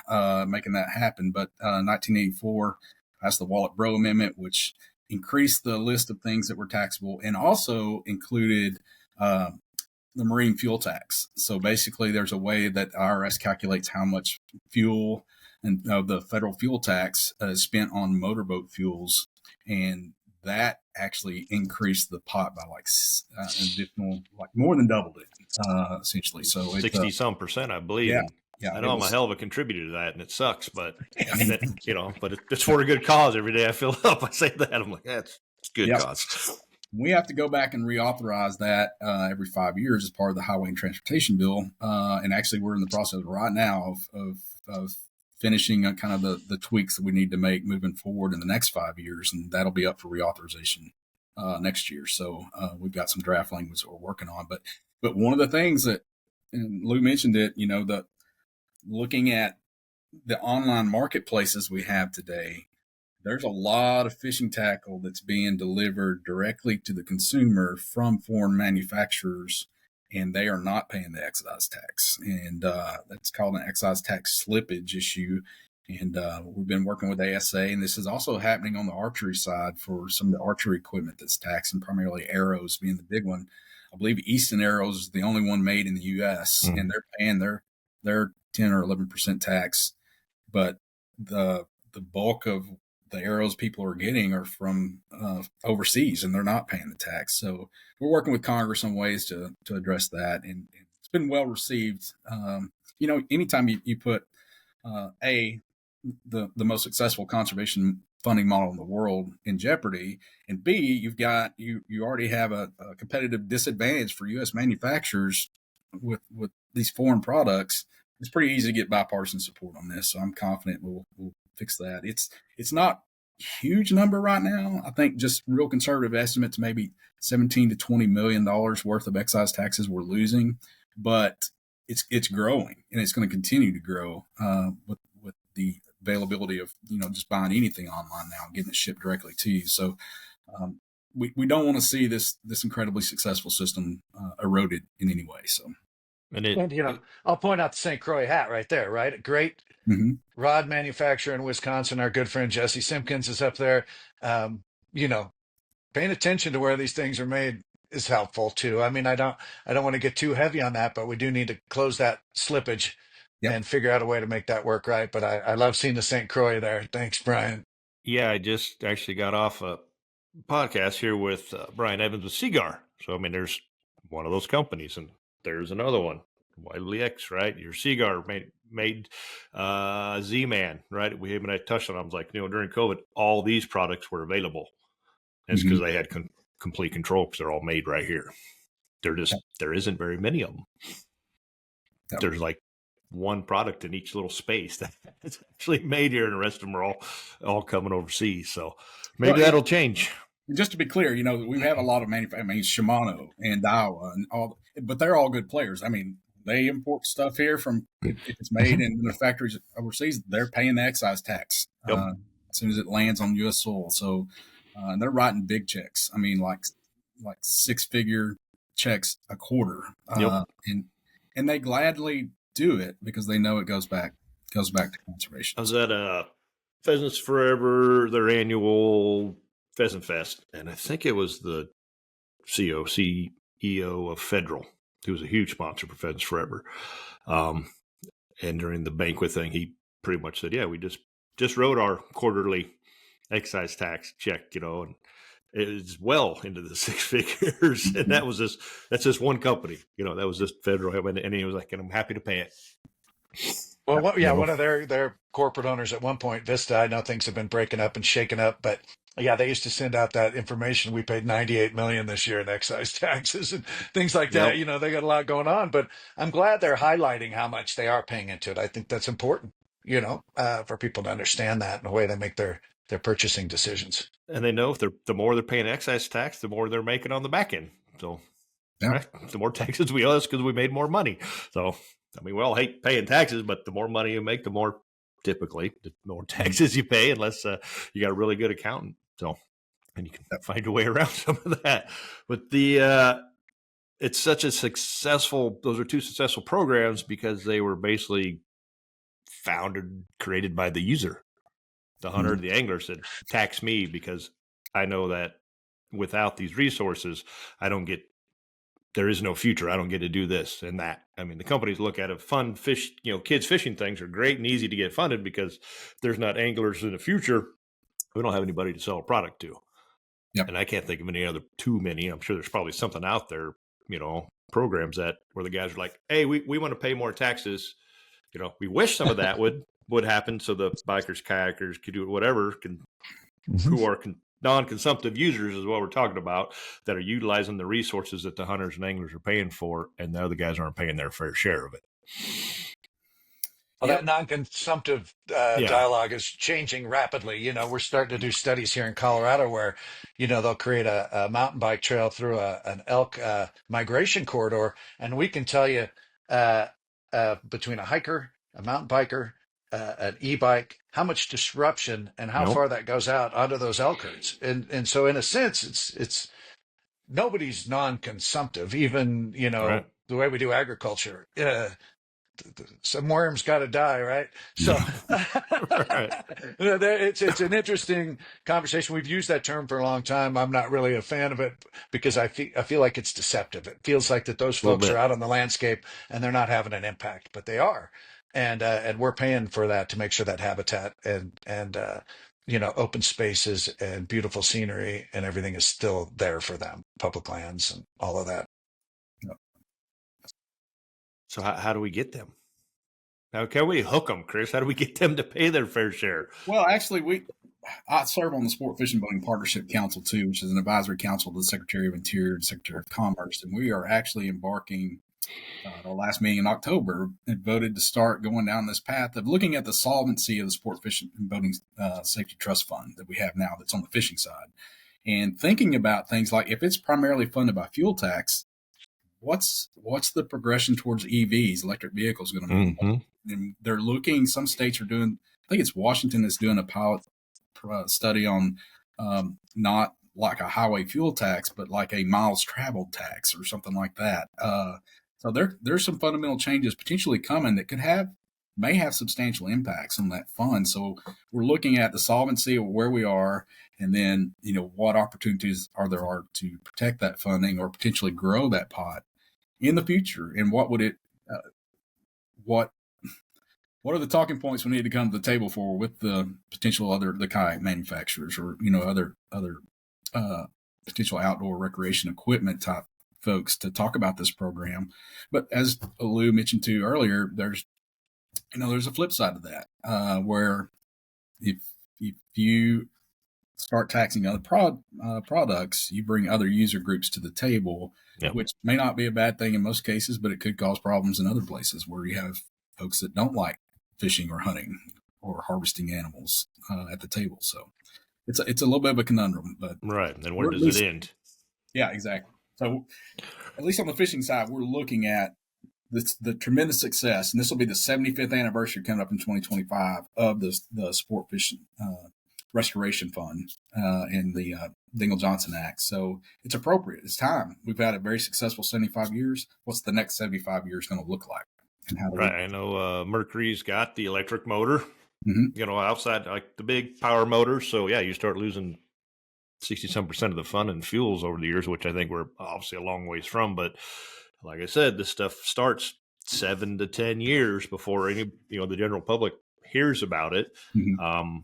making that happen. But 1984 passed the Wallet-Bro Amendment, which increased the list of things that were taxable and also included the marine fuel tax. So basically, there's a way that IRS calculates how much fuel and the federal fuel tax is spent on motorboat fuels, and that actually increased the pot by like additional, like more than doubled it, essentially. So 60-some%, I believe. Yeah, And yeah, I know I'm a hell of a contributor to that, and it sucks, but it's for a good cause. Every day I fill up, I say that. I'm like, it's good cause. We have to go back and reauthorize that every 5 years as part of the Highway and Transportation Bill. And actually, we're in the process right now of finishing kind of the tweaks that we need to make moving forward in the next 5 years, and that'll be up for reauthorization next year. So we've got some draft language that we're working on. But one of the things that, and Lou mentioned it, that looking at the online marketplaces we have today, there's a lot of fishing tackle that's being delivered directly to the consumer from foreign manufacturers, and they are not paying the excise tax. And that's called an excise tax slippage issue. And we've been working with ASA, and this is also happening on the archery side for some of the archery equipment that's taxed, and primarily arrows being the big one. I believe Easton Arrows is the only one made in the U.S., and they're paying their 10 or 11% tax. But the bulk of the arrows people are getting are from overseas, and they're not paying the tax. So we're working with Congress on ways to address that, and it's been well received. Anytime you put the most successful conservation funding model in the world in jeopardy, and B, you already have a competitive disadvantage for U.S. manufacturers with these foreign products. It's pretty easy to get bipartisan support on this, so I'm confident we'll fix that. It's not a huge number right now. I think just real conservative estimates, maybe $17 to $20 million worth of excise taxes we're losing, but it's growing, and it's going to continue to grow with the availability of just buying anything online now and getting it shipped directly to you. So we don't want to see this incredibly successful system eroded in any way. So. And I'll point out the St. Croix hat right there, right? A great rod manufacturer in Wisconsin. Our good friend Jesse Simpkins is up there. Paying attention to where these things are made is helpful too. I mean, I don't want to get too heavy on that, but we do need to close that slippage and figure out a way to make that work right. But I love seeing the St. Croix there. Thanks, Brian. Yeah, I just actually got off a podcast here with Brian Evans with Seagar. So, I mean, there's one of those companies, and there's another one, Wiley X, right? Your Seagar made Z-Man, right? We haven't touched on. I was like, during COVID, all these products were available. That's because they had complete control, because they're all made right here. There isn't very many of them. Yep. There's like one product in each little space that's actually made here, and the rest of them are all coming overseas. So maybe that'll change. Just to be clear, we have a lot of manufacturers, Shimano and Daiwa and all, but they're all good players. I mean, they import stuff here from, if it's made in the factories overseas, they're paying the excise tax as soon as it lands on U.S. soil. So they're writing big checks. I mean, like 6-figure checks a quarter, and they gladly do it because they know it goes back to conservation. I was at Pheasants Forever, their annual Pheasant Fest, and I think it was the CEO of Federal, who was a huge sponsor for Pheasants Forever. And during the banquet thing, he pretty much said, "Yeah, we just wrote our quarterly excise tax check, and it's well into the 6 figures." And that's just one company, that was just Federal, and he was like, "And I'm happy to pay it." Well, one of their corporate owners at one point, Vista, I know things have been breaking up and shaken up, but they used to send out that information. We paid $98 million this year in excise taxes and things like that. They got a lot going on, but I'm glad they're highlighting how much they are paying into it. I think that's important, for people to understand that in the way they make their purchasing decisions. And they know if the more they're paying excise tax, the more they're making on the back end. So right? The more taxes we owe, because we made more money. So, I mean, we all hate paying taxes, but the more money you make, the more taxes you pay, unless you got a really good accountant. So, and you can find a way around some of that. But the it's such a successful, those are two successful programs because they were basically created by the user, the hunter, Mhm. the angler said, tax me because I know that without these resources, there is no future. I don't get to do this and that. I mean, the companies look at it, fun fish, kids fishing things are great and easy to get funded because there's not anglers in the future. We don't have anybody to sell a product to. Yep. And I can't think of too many. I'm sure there's probably something out there, programs where the guys are like, hey, we want to pay more taxes. We wish some of that would happen so the bikers, kayakers could do it, whatever, who are non-consumptive users is what we're talking about, that are utilizing the resources that the hunters and anglers are paying for, and the other guys aren't paying their fair share of it. Well, that non-consumptive Yeah. dialogue is changing rapidly. We're starting to do studies here in Colorado where, they'll create a mountain bike trail through an elk migration corridor, and we can tell you between a hiker, a mountain biker, an e-bike, how much disruption and how far that goes out onto those elk herds. And so, in a sense, it's nobody's non-consumptive. Even Right. the way we do agriculture. Some worms got to die, right? So Right. it's an interesting conversation. We've used that term for a long time. I'm not really a fan of it because I feel like it's deceptive. It feels like that those folks are out on the landscape and they're not having an impact, but they are, and we're paying for that to make sure that habitat and open spaces and beautiful scenery and everything is still there for them, public lands and all of that. So how do we get them? How can we hook them, Chris? How do we get them to pay their fair share? Well, actually, I serve on the Sport Fishing Boating Partnership Council too, which is an advisory council to the Secretary of Interior and Secretary of Commerce, and we are actually embarking. Our last meeting in October and voted to start going down this path of looking at the solvency of the Sport Fishing and Boating Safety Trust Fund that we have now that's on the fishing side, and thinking about things like if it's primarily funded by fuel tax, what's the progression towards EVs, electric vehicles, going to be? Mm-hmm. And they're looking. Some states are doing. I think it's Washington is doing a pilot study on not like a highway fuel tax, but like a miles traveled tax or something like that. So there's some fundamental changes potentially coming that may have substantial impacts on that fund. So we're looking at the solvency of where we are, and then what opportunities there are to protect that funding or potentially grow that pot in the future, and what would it what are the talking points we need to come to the table for with the potential the kayak manufacturers or other potential outdoor recreation equipment type folks to talk about this program. But as Lou mentioned too earlier, there's a flip side to that where if you start taxing other products, you bring other user groups to the table, which may not be a bad thing in most cases, but it could cause problems in other places where you have folks that don't like fishing or hunting or harvesting animals at the table. So it's a little bit of a conundrum, but right. And where does it end? Yeah, exactly. So at least on the fishing side, we're looking at the tremendous success, and this will be the 75th anniversary coming up in 2025 of the Sport Fishing Restoration Fund and the Dingell-Johnson Act. So it's appropriate. It's time. We've had a very successful 75 years. What's the next 75 years going to look like? And how right. I know Mercury's got the electric motor, mm-hmm. Outside like the big power motors. So yeah, you start losing 60-some% of the fun and fuels over the years, which I think we're obviously a long ways from. But like I said, this stuff starts 7 to 10 years before the general public hears about it. Mm-hmm.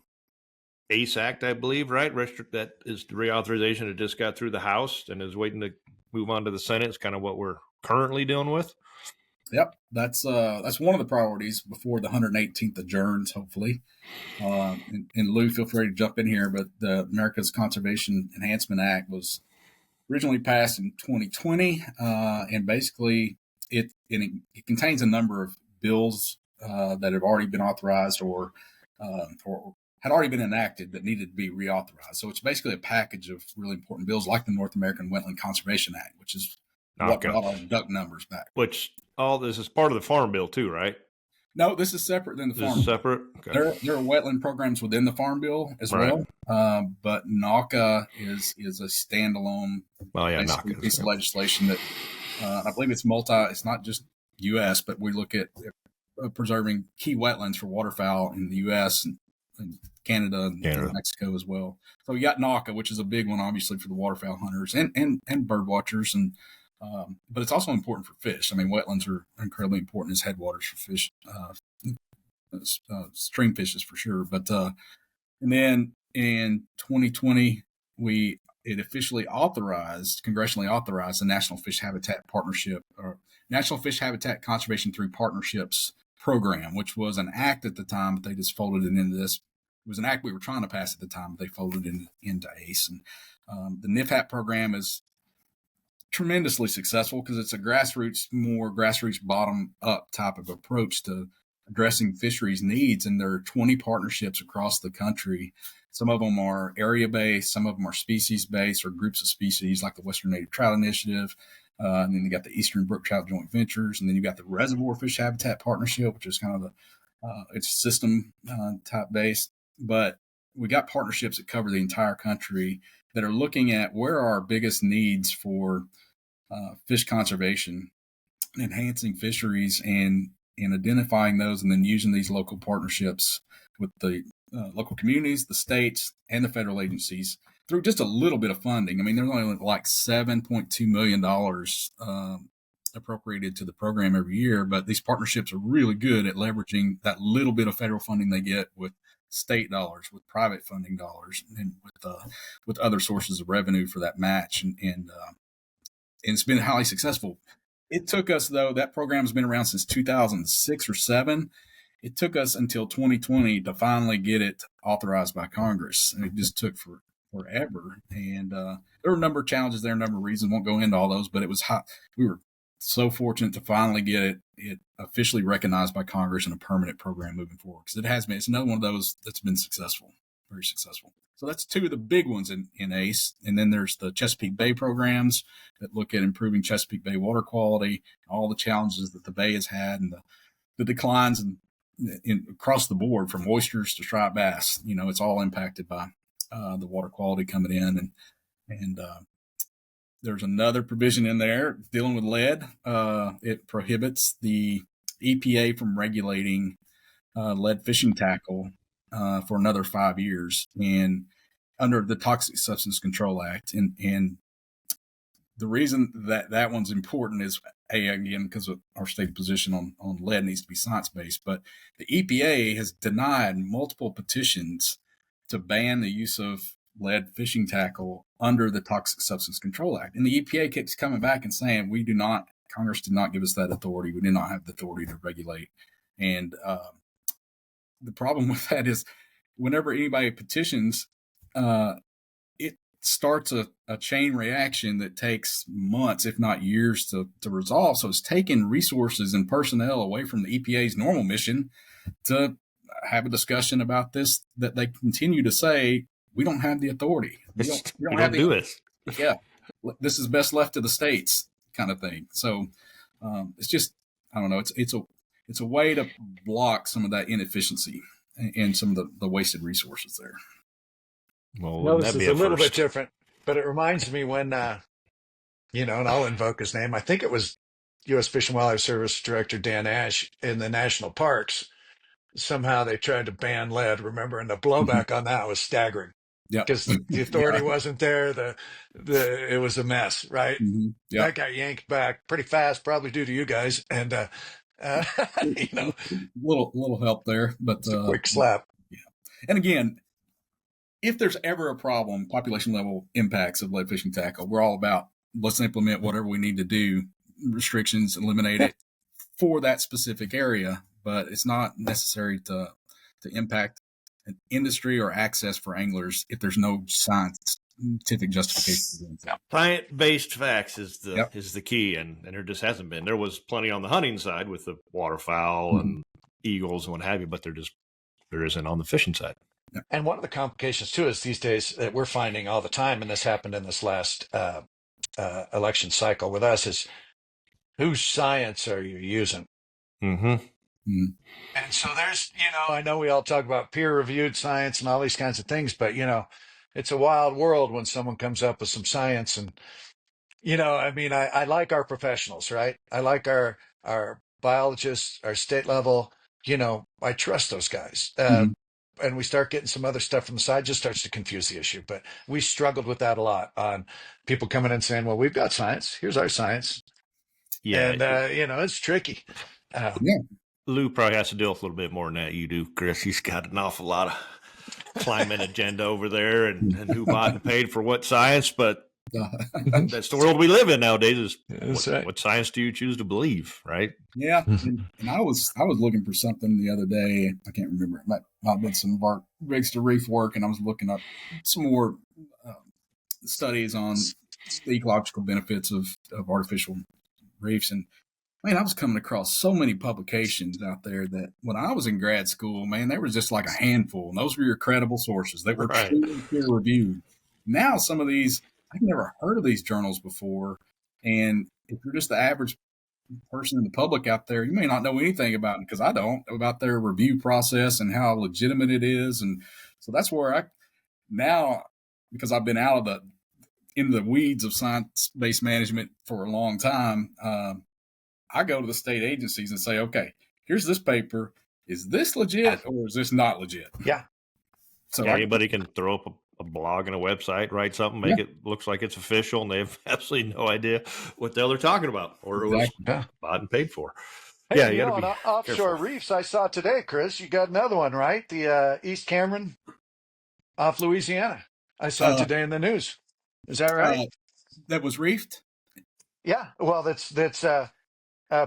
ACE Act, I believe, right? That is the reauthorization that just got through the House and is waiting to move on to the Senate. It's kind of what we're currently dealing with. Yep, that's one of the priorities before the 118th adjourns, hopefully. And Lou, feel free to jump in here, but the America's Conservation Enhancement Act was originally passed in 2020, and basically it contains a number of bills that have already been authorized or had already been enacted that needed to be reauthorized. So it's basically a package of really important bills like the North American Wetland Conservation Act, which is what brought our duck numbers back. Which all this is part of the Farm Bill too, right? No, this is separate than the Farm Bill. Separate? Okay. There are wetland programs within the Farm Bill as well, but NAWCA is a standalone piece of legislation that I believe it's it's not just U.S., but we look at preserving key wetlands for waterfowl in the U.S. and Canada and Mexico as well. So we got NACA, which is a big one, obviously, for the waterfowl hunters and bird watchers, and but it's also important for fish. I mean, wetlands are incredibly important as headwaters for fish, stream fishes for sure. But and then in 2020, it officially congressionally authorized the National Fish Habitat Partnership, or National Fish Habitat Conservation through Partnerships program, which was an act at the time, but they just folded it into this. It was an act we were trying to pass at the time, but they folded it into ACE. And the NFHAP program is tremendously successful because it's a more grassroots bottom up type of approach to addressing fisheries needs. And there are 20 partnerships across the country. Some of them are area based, some of them are species based or groups of species, like the Western Native Trout Initiative. And then you got the Eastern Brook Trout Joint Ventures, and then you got the Reservoir Fish Habitat Partnership, which is kind of it's system type based. But we got partnerships that cover the entire country that are looking at where are our biggest needs for fish conservation, enhancing fisheries, and identifying those, and then using these local partnerships with the local communities, the states, and the federal agencies through just a little bit of funding. I mean, there's only like $7.2 million appropriated to the program every year, but these partnerships are really good at leveraging that little bit of federal funding they get with state dollars, with private funding dollars, and with other sources of revenue for that match. And it's been highly successful. It took us, though, that program has been around since 2006 or 7. It took us until 2020 to finally get it authorized by Congress. And it just took forever. And there were a number of challenges there, a number of reasons. Won't go into all those, but it was hot. We were so fortunate to finally get it officially recognized by Congress and a permanent program moving forward. Because it has been. It's another one of those that's been successful, very successful. So that's two of the big ones in ACE. And then there's the Chesapeake Bay programs that look at improving Chesapeake Bay water quality, all the challenges that the bay has had, and the declines across the board from oysters to striped bass. You know, it's all impacted by the water quality coming in. And there's another provision in there dealing with lead. It prohibits the EPA from regulating lead fishing tackle for another 5 years, and under the Toxic Substance Control Act. And the reason that one's important is, again, because of our state position on lead needs to be science-based, but the EPA has denied multiple petitions to ban the use of lead fishing tackle under the Toxic Substance Control Act. And the EPA keeps coming back and saying, Congress did not give us that authority. We did not have the authority to regulate. And the problem with that is whenever anybody petitions, it starts a chain reaction that takes months, if not years, to resolve. So it's taking resources and personnel away from the EPA's normal mission to have a discussion about this, that they continue to say, we don't have the authority. We don't do it. Yeah. This is best left to the states, kind of thing. So it's just, I don't know. It's a way to block some of that inefficiency and some of the wasted resources there. Well, no, this is a little bit different, but it reminds me when, and I'll invoke his name. I think it was U.S. Fish and Wildlife Service Director Dan Ash in the national parks. Somehow they tried to ban lead, remember? And the blowback on that was staggering. Yeah, because the authority wasn't there. It was a mess, right? Mm-hmm. Yep. That got yanked back pretty fast, probably due to you guys, and little help there, but it's a quick slap. Yeah, and again, if there's ever a problem, population level impacts of lead fishing tackle, we're all about let's implement whatever we need to do, restrictions, eliminate it for that specific area, but it's not necessary to impact an industry or access for anglers if there's no scientific justification. Science-based facts is the key, and there just hasn't been. There was plenty on the hunting side with the waterfowl and eagles and what have you, but there isn't on the fishing side. And one of the complications too is these days that we're finding all the time, and this happened in this last election cycle with us, is whose science are you using? Mm-hmm. Mm. And so there's, I know we all talk about peer-reviewed science and all these kinds of things, but, it's a wild world when someone comes up with some science and I mean, I like our professionals, right? I like our biologists, our state level. I trust those guys. Mhm. And we start getting some other stuff from the side, just starts to confuse the issue. But we struggled with that a lot on people coming in saying, "Well, we've got science. Here's our science," Yeah, and it's tricky. Um, Yeah. Lou probably has to deal with a little bit more than that you do, Chris. He's got an awful lot of climate agenda over there, and who bought and paid for what science. But that's the world we live in nowadays. Is that's right. what science do you choose to believe, right? Yeah, and I was looking for something the other day. I can't remember. It might have been some of our rigs to reef work, and I was looking up some more uh, studies on the ecological benefits of artificial reefs. And man, I was coming across so many publications out there that when I was in grad school, man, there was just like a handful, and those were your credible sources. They were Right. truly peer reviewed. Now, some of these I've never heard of these journals before, and if you're just the average person in the public out there, you may not know anything about them because I don't about their review process and how legitimate it is. And so that's where I now, because I've been out of the in the weeds of science based management for a long time, I go to the state agencies and say, okay, here's this paper. Is this Yeah. legit or is this not legit? Yeah. So Yeah, I, anybody can throw up a blog and a website, write something, yeah, make it looks like it's official, and they have absolutely no idea what the hell they're talking about or it was exactly. Yeah. bought and paid for. Hey, Yeah, you got to on be offshore careful. reefs, I saw today, Chris, you got another one, right? The East Cameron off Louisiana. I saw Uh, today in the news. Is that right? uh, that was reefed. Yeah. Well, that's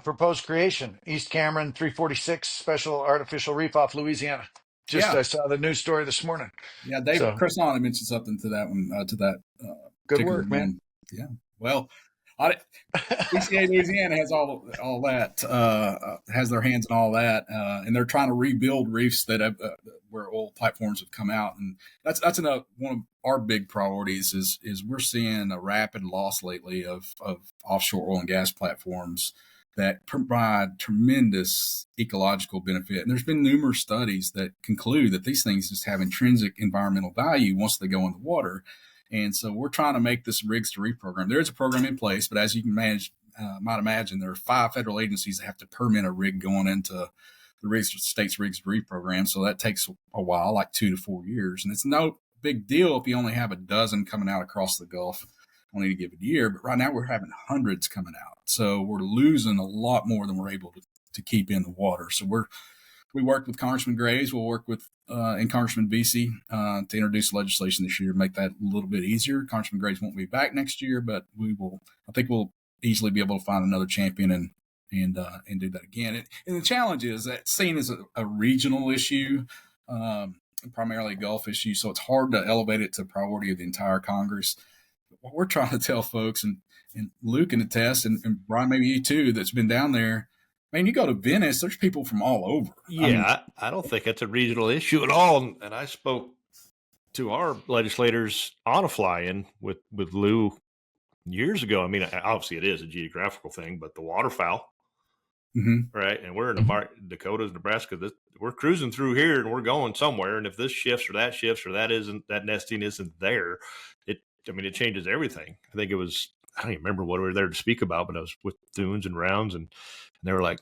proposed creation. East Cameron 346 special artificial reef off Louisiana. Just Yeah, I saw the news story this morning. yeah. Dave So Chris on mentioned something to that one to that good particular work, man. one. Yeah. Well, I, CCA Louisiana has all that has their hands in all that, and they're trying to rebuild reefs that have where oil platforms have come out, and that's one of our big priorities is we're seeing a rapid loss lately of offshore oil and gas platforms that provide tremendous ecological benefit. And there's been numerous studies that conclude that these things just have intrinsic environmental value once they go in the water. And so we're trying to make this rigs to reef program. There is a program in place, but as you can might imagine, there are 5 federal agencies that have to permit a rig going into the state's rigs to reef program. So that takes a while, like 2 to 4 years. And it's no big deal if you only have a dozen coming out across the Gulf on any given year. But right now we're having hundreds coming out. So we're losing a lot more than we're able to keep in the water. So we worked with Congressman Graves. We'll work with and Congressman Vesey to introduce legislation this year to make that a little bit easier. Congressman Graves won't be back next year, but we will. I think we'll easily be able to find another champion and do that again. And the challenge is that it's seen as a regional issue, primarily a Gulf issue, so it's hard to elevate it to a priority of the entire Congress. But what we're trying to tell folks, and Luke can attest, and Brian, maybe you too, that's been down there. Man, you go to Venice, there's people from all over. I mean, Yeah, I don't think it's a regional issue at all. And I spoke to our legislators on a fly-in with Lou years ago. I mean, obviously it is a geographical thing, but the waterfowl, mhm. right? And we're in Mhm. the Dakotas, Nebraska. We're cruising through here, and we're going somewhere. And if this shifts or that isn't, that nesting isn't there, it changes everything. I think it was. I don't even remember what we were there to speak about, but I was with Thunes and Rounds, and they were like,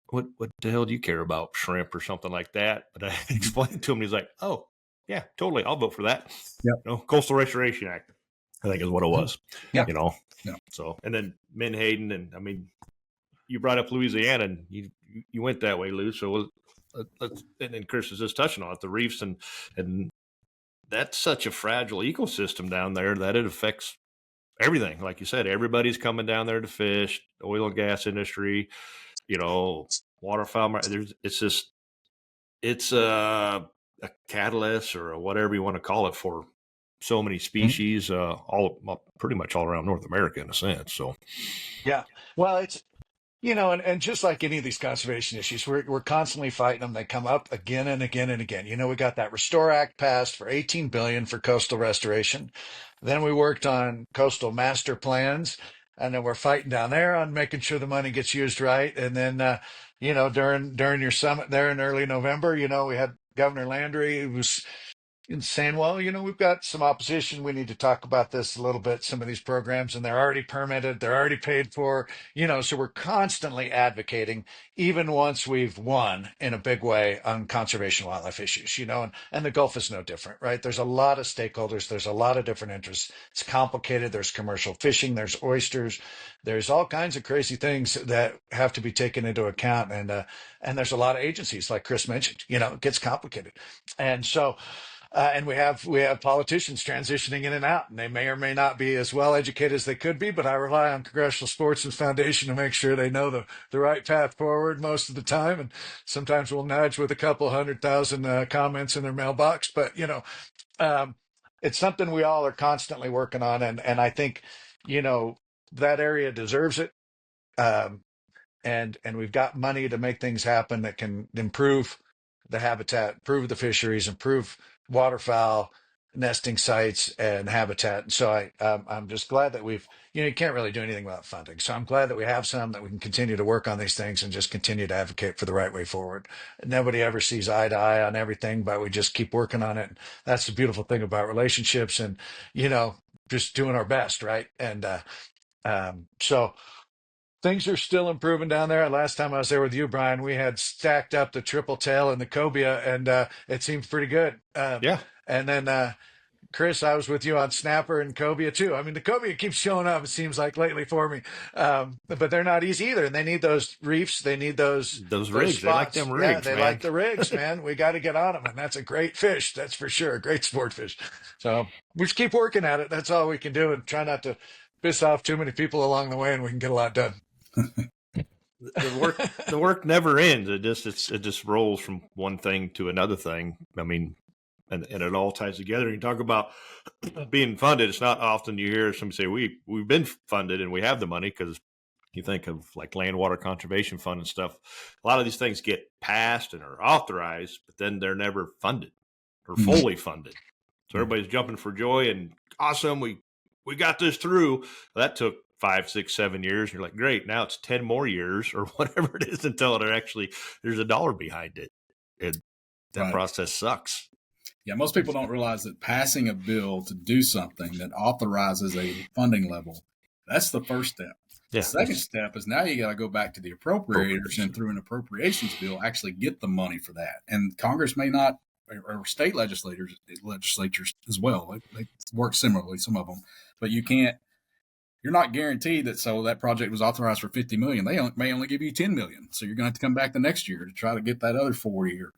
what the hell do you care about shrimp or something like that? But I explained to him, and he's like, oh, yeah, totally. I'll vote for that. Yep. Coastal Restoration Act, I think is what it was. Yeah. Yeah. So, and then Menhaden, and I mean, you brought up Louisiana, and you went that way, Lou. So let's, and then Chris is just touching on it, the reefs, and that's such a fragile ecosystem down there that it affects everything. Like you said, everybody's coming down there to fish, oil and gas industry, waterfowl. It's a catalyst or whatever you want to call it for so many species, pretty much all around North America in a sense. So Yeah. Well, it's and just like any of these conservation issues, we're constantly fighting them. They come up again and again and again. We got that Restore Act passed for 18 billion for coastal restoration. Then we worked on coastal master plans, and then we're fighting down there on making sure the money gets used right. And then during your summit there in early November, we had Governor Landry, who was and saying, well, we've got some opposition. We need to talk about this a little bit, some of these programs, and they're already permitted, they're already paid for, so we're constantly advocating, even once we've won in a big way on conservation wildlife issues, and the Gulf is no different, right? There's a lot of stakeholders, there's a lot of different interests. It's complicated. There's commercial fishing, there's oysters, there's all kinds of crazy things that have to be taken into account. And there's a lot of agencies, like Chris mentioned, it gets complicated. And so, and we have politicians transitioning in and out, and they may or may not be as well educated as they could be. But I rely on Congressional Sportsmen's Foundation to make sure they know the right path forward most of the time. And sometimes we'll nudge with a couple 100,000 comments in their mailbox. But um, it's something we all are constantly working on, and I think that area deserves it. Um, and we've got money to make things happen that can improve the habitat, improve the fisheries, improve waterfowl nesting sites and habitat. And so I'm just glad that you can't really do anything without funding. So I'm glad that we have some, that we can continue to work on these things and just continue to advocate for the right way forward. Nobody ever sees eye to eye on everything, but we just keep working on it. That's the beautiful thing about relationships, and just doing our best, right? And so things are still improving down there. Last time I was there with you, Brian, we had stacked up the triple tail and the cobia, and it seemed pretty good. Yeah. And then Chris, I was with you on snapper and cobia too. I mean, the cobia keeps showing up, it seems like, lately for me. But they're not easy either, and they need those reefs. They need those rigs. spots. They like them rigs. Yeah, they like the rigs, man. We got to get on them, and that's a great fish. That's for sure, a great sport fish. So we just keep working at it. That's all we can do, and try not to piss off too many people along the way, and we can get a lot done. The work never ends. It just rolls from one thing to another thing. I mean, and it all ties together. You talk about being funded. It's not often you hear somebody say we've been funded and we have the money, because you think of like land water conservation fund and stuff. A lot of these things get passed and are authorized, but then they're never funded or fully funded. So everybody's jumping for joy and awesome. We got this through. That took 5, 6, 7 years. You're like, great. Now it's 10 more years or whatever it is until there's a dollar behind it. And that process sucks. Yeah. Most people don't realize that passing a bill to do something that authorizes a funding level, that's the first step. Yeah. The second step is now you got to go back to the appropriators and through an appropriations bill, actually get the money for that. And Congress may not, or state legislatures as well. They work similarly, some of them, but you're not guaranteed that project was authorized for 50 million. They may only give you 10 million. So you're going to have to come back the next year to try to get that other 40. Or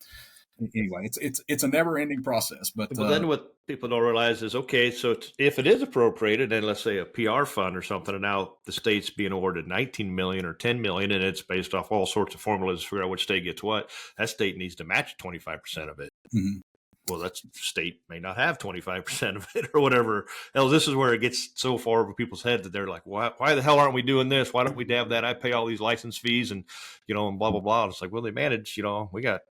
anyway, it's a never ending process. But then what people don't realize is, okay, so if it is appropriated, and let's say a PR fund or something, and now the state's being awarded 19 million or 10 million, and it's based off all sorts of formulas to figure out which state gets what, that state needs to match 25% of it. Mm-hmm. Well, that state may not have 25% of it or whatever else. This is where it gets so far over people's head that they're like, why the hell aren't we doing this? Why don't we have that? I pay all these license fees and blah, blah, blah. And it's like, well, they manage, we got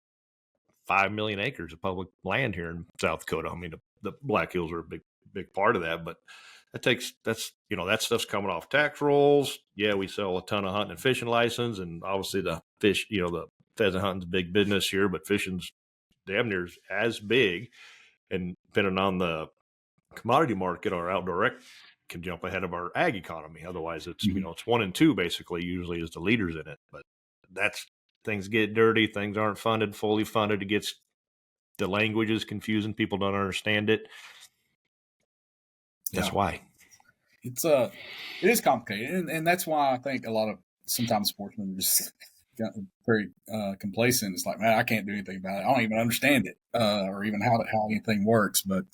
5 million acres of public land here in South Dakota. I mean, the Black Hills are a big part of that, but that stuff's coming off tax rolls. Yeah, we sell a ton of hunting and fishing license, and obviously the fish, the pheasant hunting's big business here, but fishing's damn near as big, and depending on the commodity market, our outdoor rec can jump ahead of our ag economy. Otherwise, it's it's 1 and 2 basically usually is the leaders in it. But things get dirty, things aren't fully funded. It gets, the language is confusing, people don't understand it. That's why it is complicated, and that's why I think sometimes sportsmen are just very complacent. It's like, man, I can't do anything about it. I don't even understand it, or even how anything works. But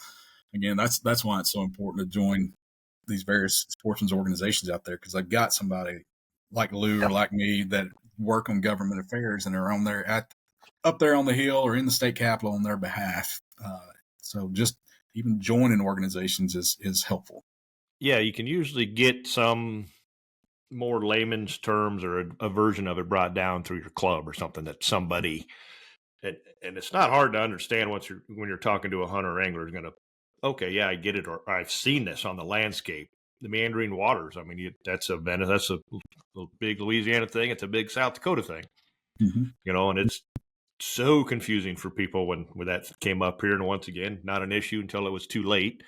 again, that's why it's so important to join these various sportsmen's organizations out there, because they've got somebody like Lou or like me that work on government affairs and are up there on the Hill or in the state capitol on their behalf. So just even joining organizations is helpful. Yeah, you can usually get some more layman's terms or a version of it brought down through your club or something that somebody, and it's not hard to understand when you're talking to a hunter or angler is going to, okay, yeah, I get it, or I've seen this on the landscape, the meandering waters. I mean, that's a big Louisiana thing. It's a big South Dakota thing, and it's so confusing for people when that came up here. And once again, not an issue until it was too late.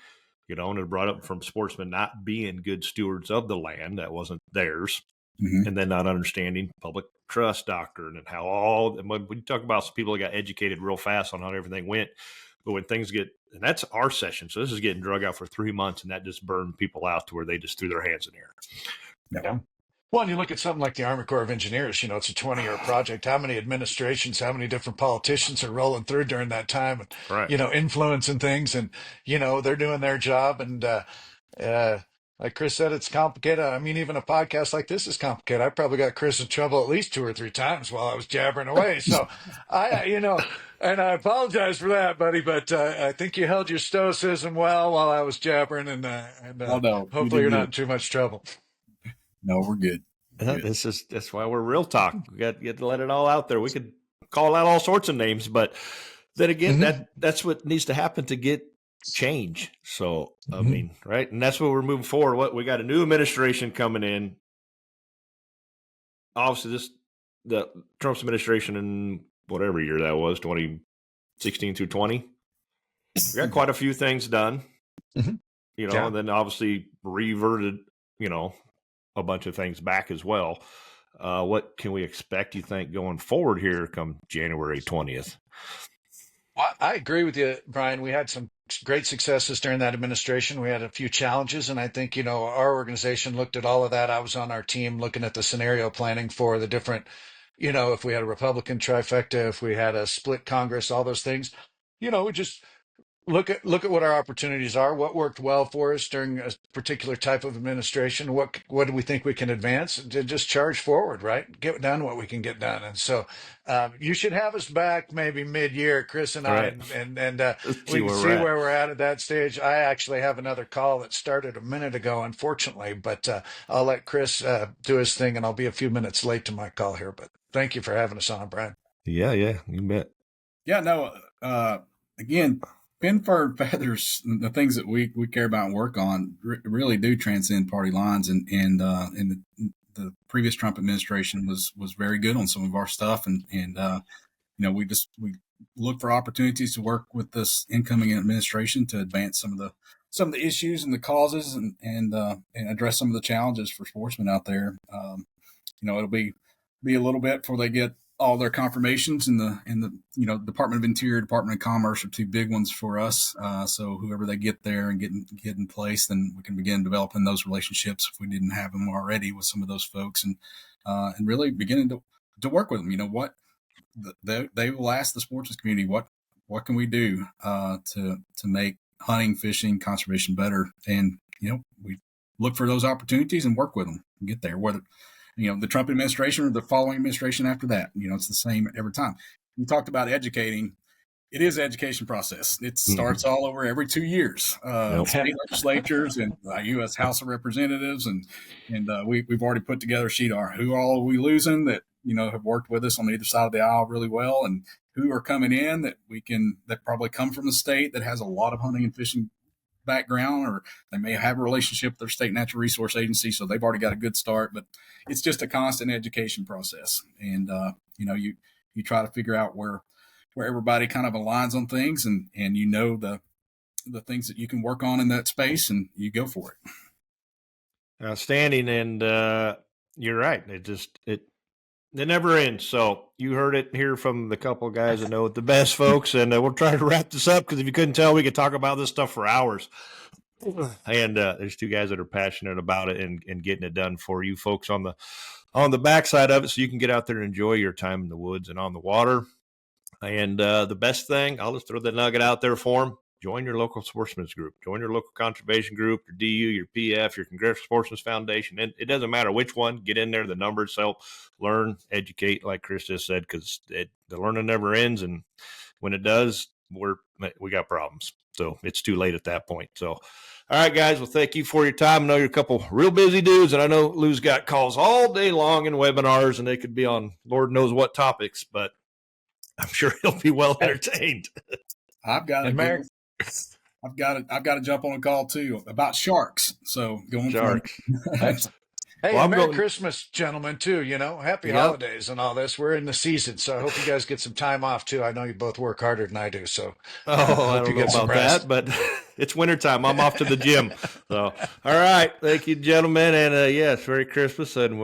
And it brought up from sportsmen not being good stewards of the land that wasn't theirs, and then not understanding public trust doctrine and how and when you talk about some people that got educated real fast on how everything went, but when things get, and that's our session, so this is getting drug out for 3 months, and that just burned people out to where they just threw their hands in the air. Yeah. Well, and you look at something like the Army Corps of Engineers, it's a 20-year project. How many administrations, how many different politicians are rolling through during that time and, Right. influencing things, and, they're doing their job. And, like Chris said, it's complicated. I mean, even a podcast like this is complicated. I probably got Chris in trouble at least 2 or 3 times while I was jabbering away. So and I apologize for that, buddy, but I think you held your stoicism well while I was jabbering, and no, hopefully you're not in too much trouble. No, we're good. That's why we're real talk. We got to let it all out there. We could call out all sorts of names, but then again, that's what needs to happen to get change. So I mean, right, and that's what we're moving forward. We got a new administration coming in. Obviously, the Trump's administration in whatever year that was, 2016 through 20. We got quite a few things done. And then obviously reverted, a bunch of things back as well. What can we expect, you think, going forward here come January 20th? Well, I agree with you, Brian. We had some great successes during that administration. We had a few challenges, and I think, our organization looked at all of that. I was on our team looking at the scenario planning for the different, if we had a Republican trifecta, if we had a split Congress, all those things, we just look at what our opportunities are, what worked well for us during a particular type of administration, what do we think we can advance, to just charge forward, right? Get done what we can get done. And so you should have us back maybe mid-year, Chris and I, and we can see where we're at that stage. I actually have another call that started a minute ago, unfortunately, but I'll let Chris do his thing, and I'll be a few minutes late to my call here. But thank you for having us on, Brian. Yeah, you bet. Yeah, no, again, fin, fur, feathers, the things that we care about and work on really do transcend party lines. And the previous Trump administration was very good on some of our stuff. And we look for opportunities to work with this incoming administration to advance some of the issues and the causes and address some of the challenges for sportsmen out there. It'll be a little bit before they get all their confirmations, and the Department of Interior, Department of Commerce are 2 big ones for us. So whoever they get there and get in place, then we can begin developing those relationships if we didn't have them already with some of those folks, and really beginning to work with them. What they will ask the sportsman's community, what can we do to make hunting, fishing, conservation better, and we look for those opportunities and work with them and get there. Whether the Trump administration or the following administration after that, it's the same every time. We talked about educating. It is an education process. It starts all over every 2 years. State legislatures and U.S. House of Representatives, and we've already put together a sheet on who all are we losing that have worked with us on either side of the aisle really well, and who are coming in that probably come from the state that has a lot of hunting and fishing background, or they may have a relationship with their state natural resource agency, so they've already got a good start. But it's just a constant education process, and you try to figure out where everybody kind of aligns on things, and the things that you can work on in that space, and you go for it. Outstanding. And you're right, it never ends. So you heard it here from the couple of guys that know it the best, folks. And we'll try to wrap this up, because if you couldn't tell, we could talk about this stuff for hours. And there's 2 guys that are passionate about it and getting it done for you folks on the backside of it, so you can get out there and enjoy your time in the woods and on the water. And the best thing, I'll just throw the nugget out there for them. Join your local sportsman's group. Join your local conservation group, your DU, your PF, your Congressional Sportsman's Foundation. And it doesn't matter which one. Get in there. The numbers help. Learn, educate, like Chris just said, because the learning never ends. And when it does, we got problems. So it's too late at that point. So, all right, guys. Well, thank you for your time. I know you're a couple real busy dudes, and I know Lou's got calls all day long in webinars, and they could be on Lord knows what topics, but I'm sure he'll be well entertained. I've got to jump on a call too about sharks. So going sharks. Hey, Well, and I'm Merry going. Christmas, gentlemen, too. Happy Yep. holidays and all this. We're in the season, so I hope you guys get some time off, too. I know you both work harder than I do, so Oh, I hope you don't know get some about that, rest. but it's wintertime. I'm off to the gym. So, all right. Thank you, gentlemen. And yes, Merry Christmas. And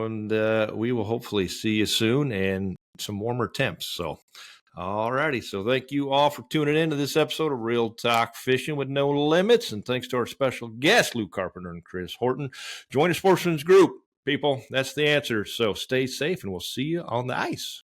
we will hopefully see you soon and some warmer temps. So, all righty. So, thank you all for tuning in to this episode of Real Talk Fishing with No Limits. And thanks to our special guests, Lou Carpenter and Chris Horton. Join the Sportsman's Group, people. That's the answer. So, stay safe and we'll see you on the ice.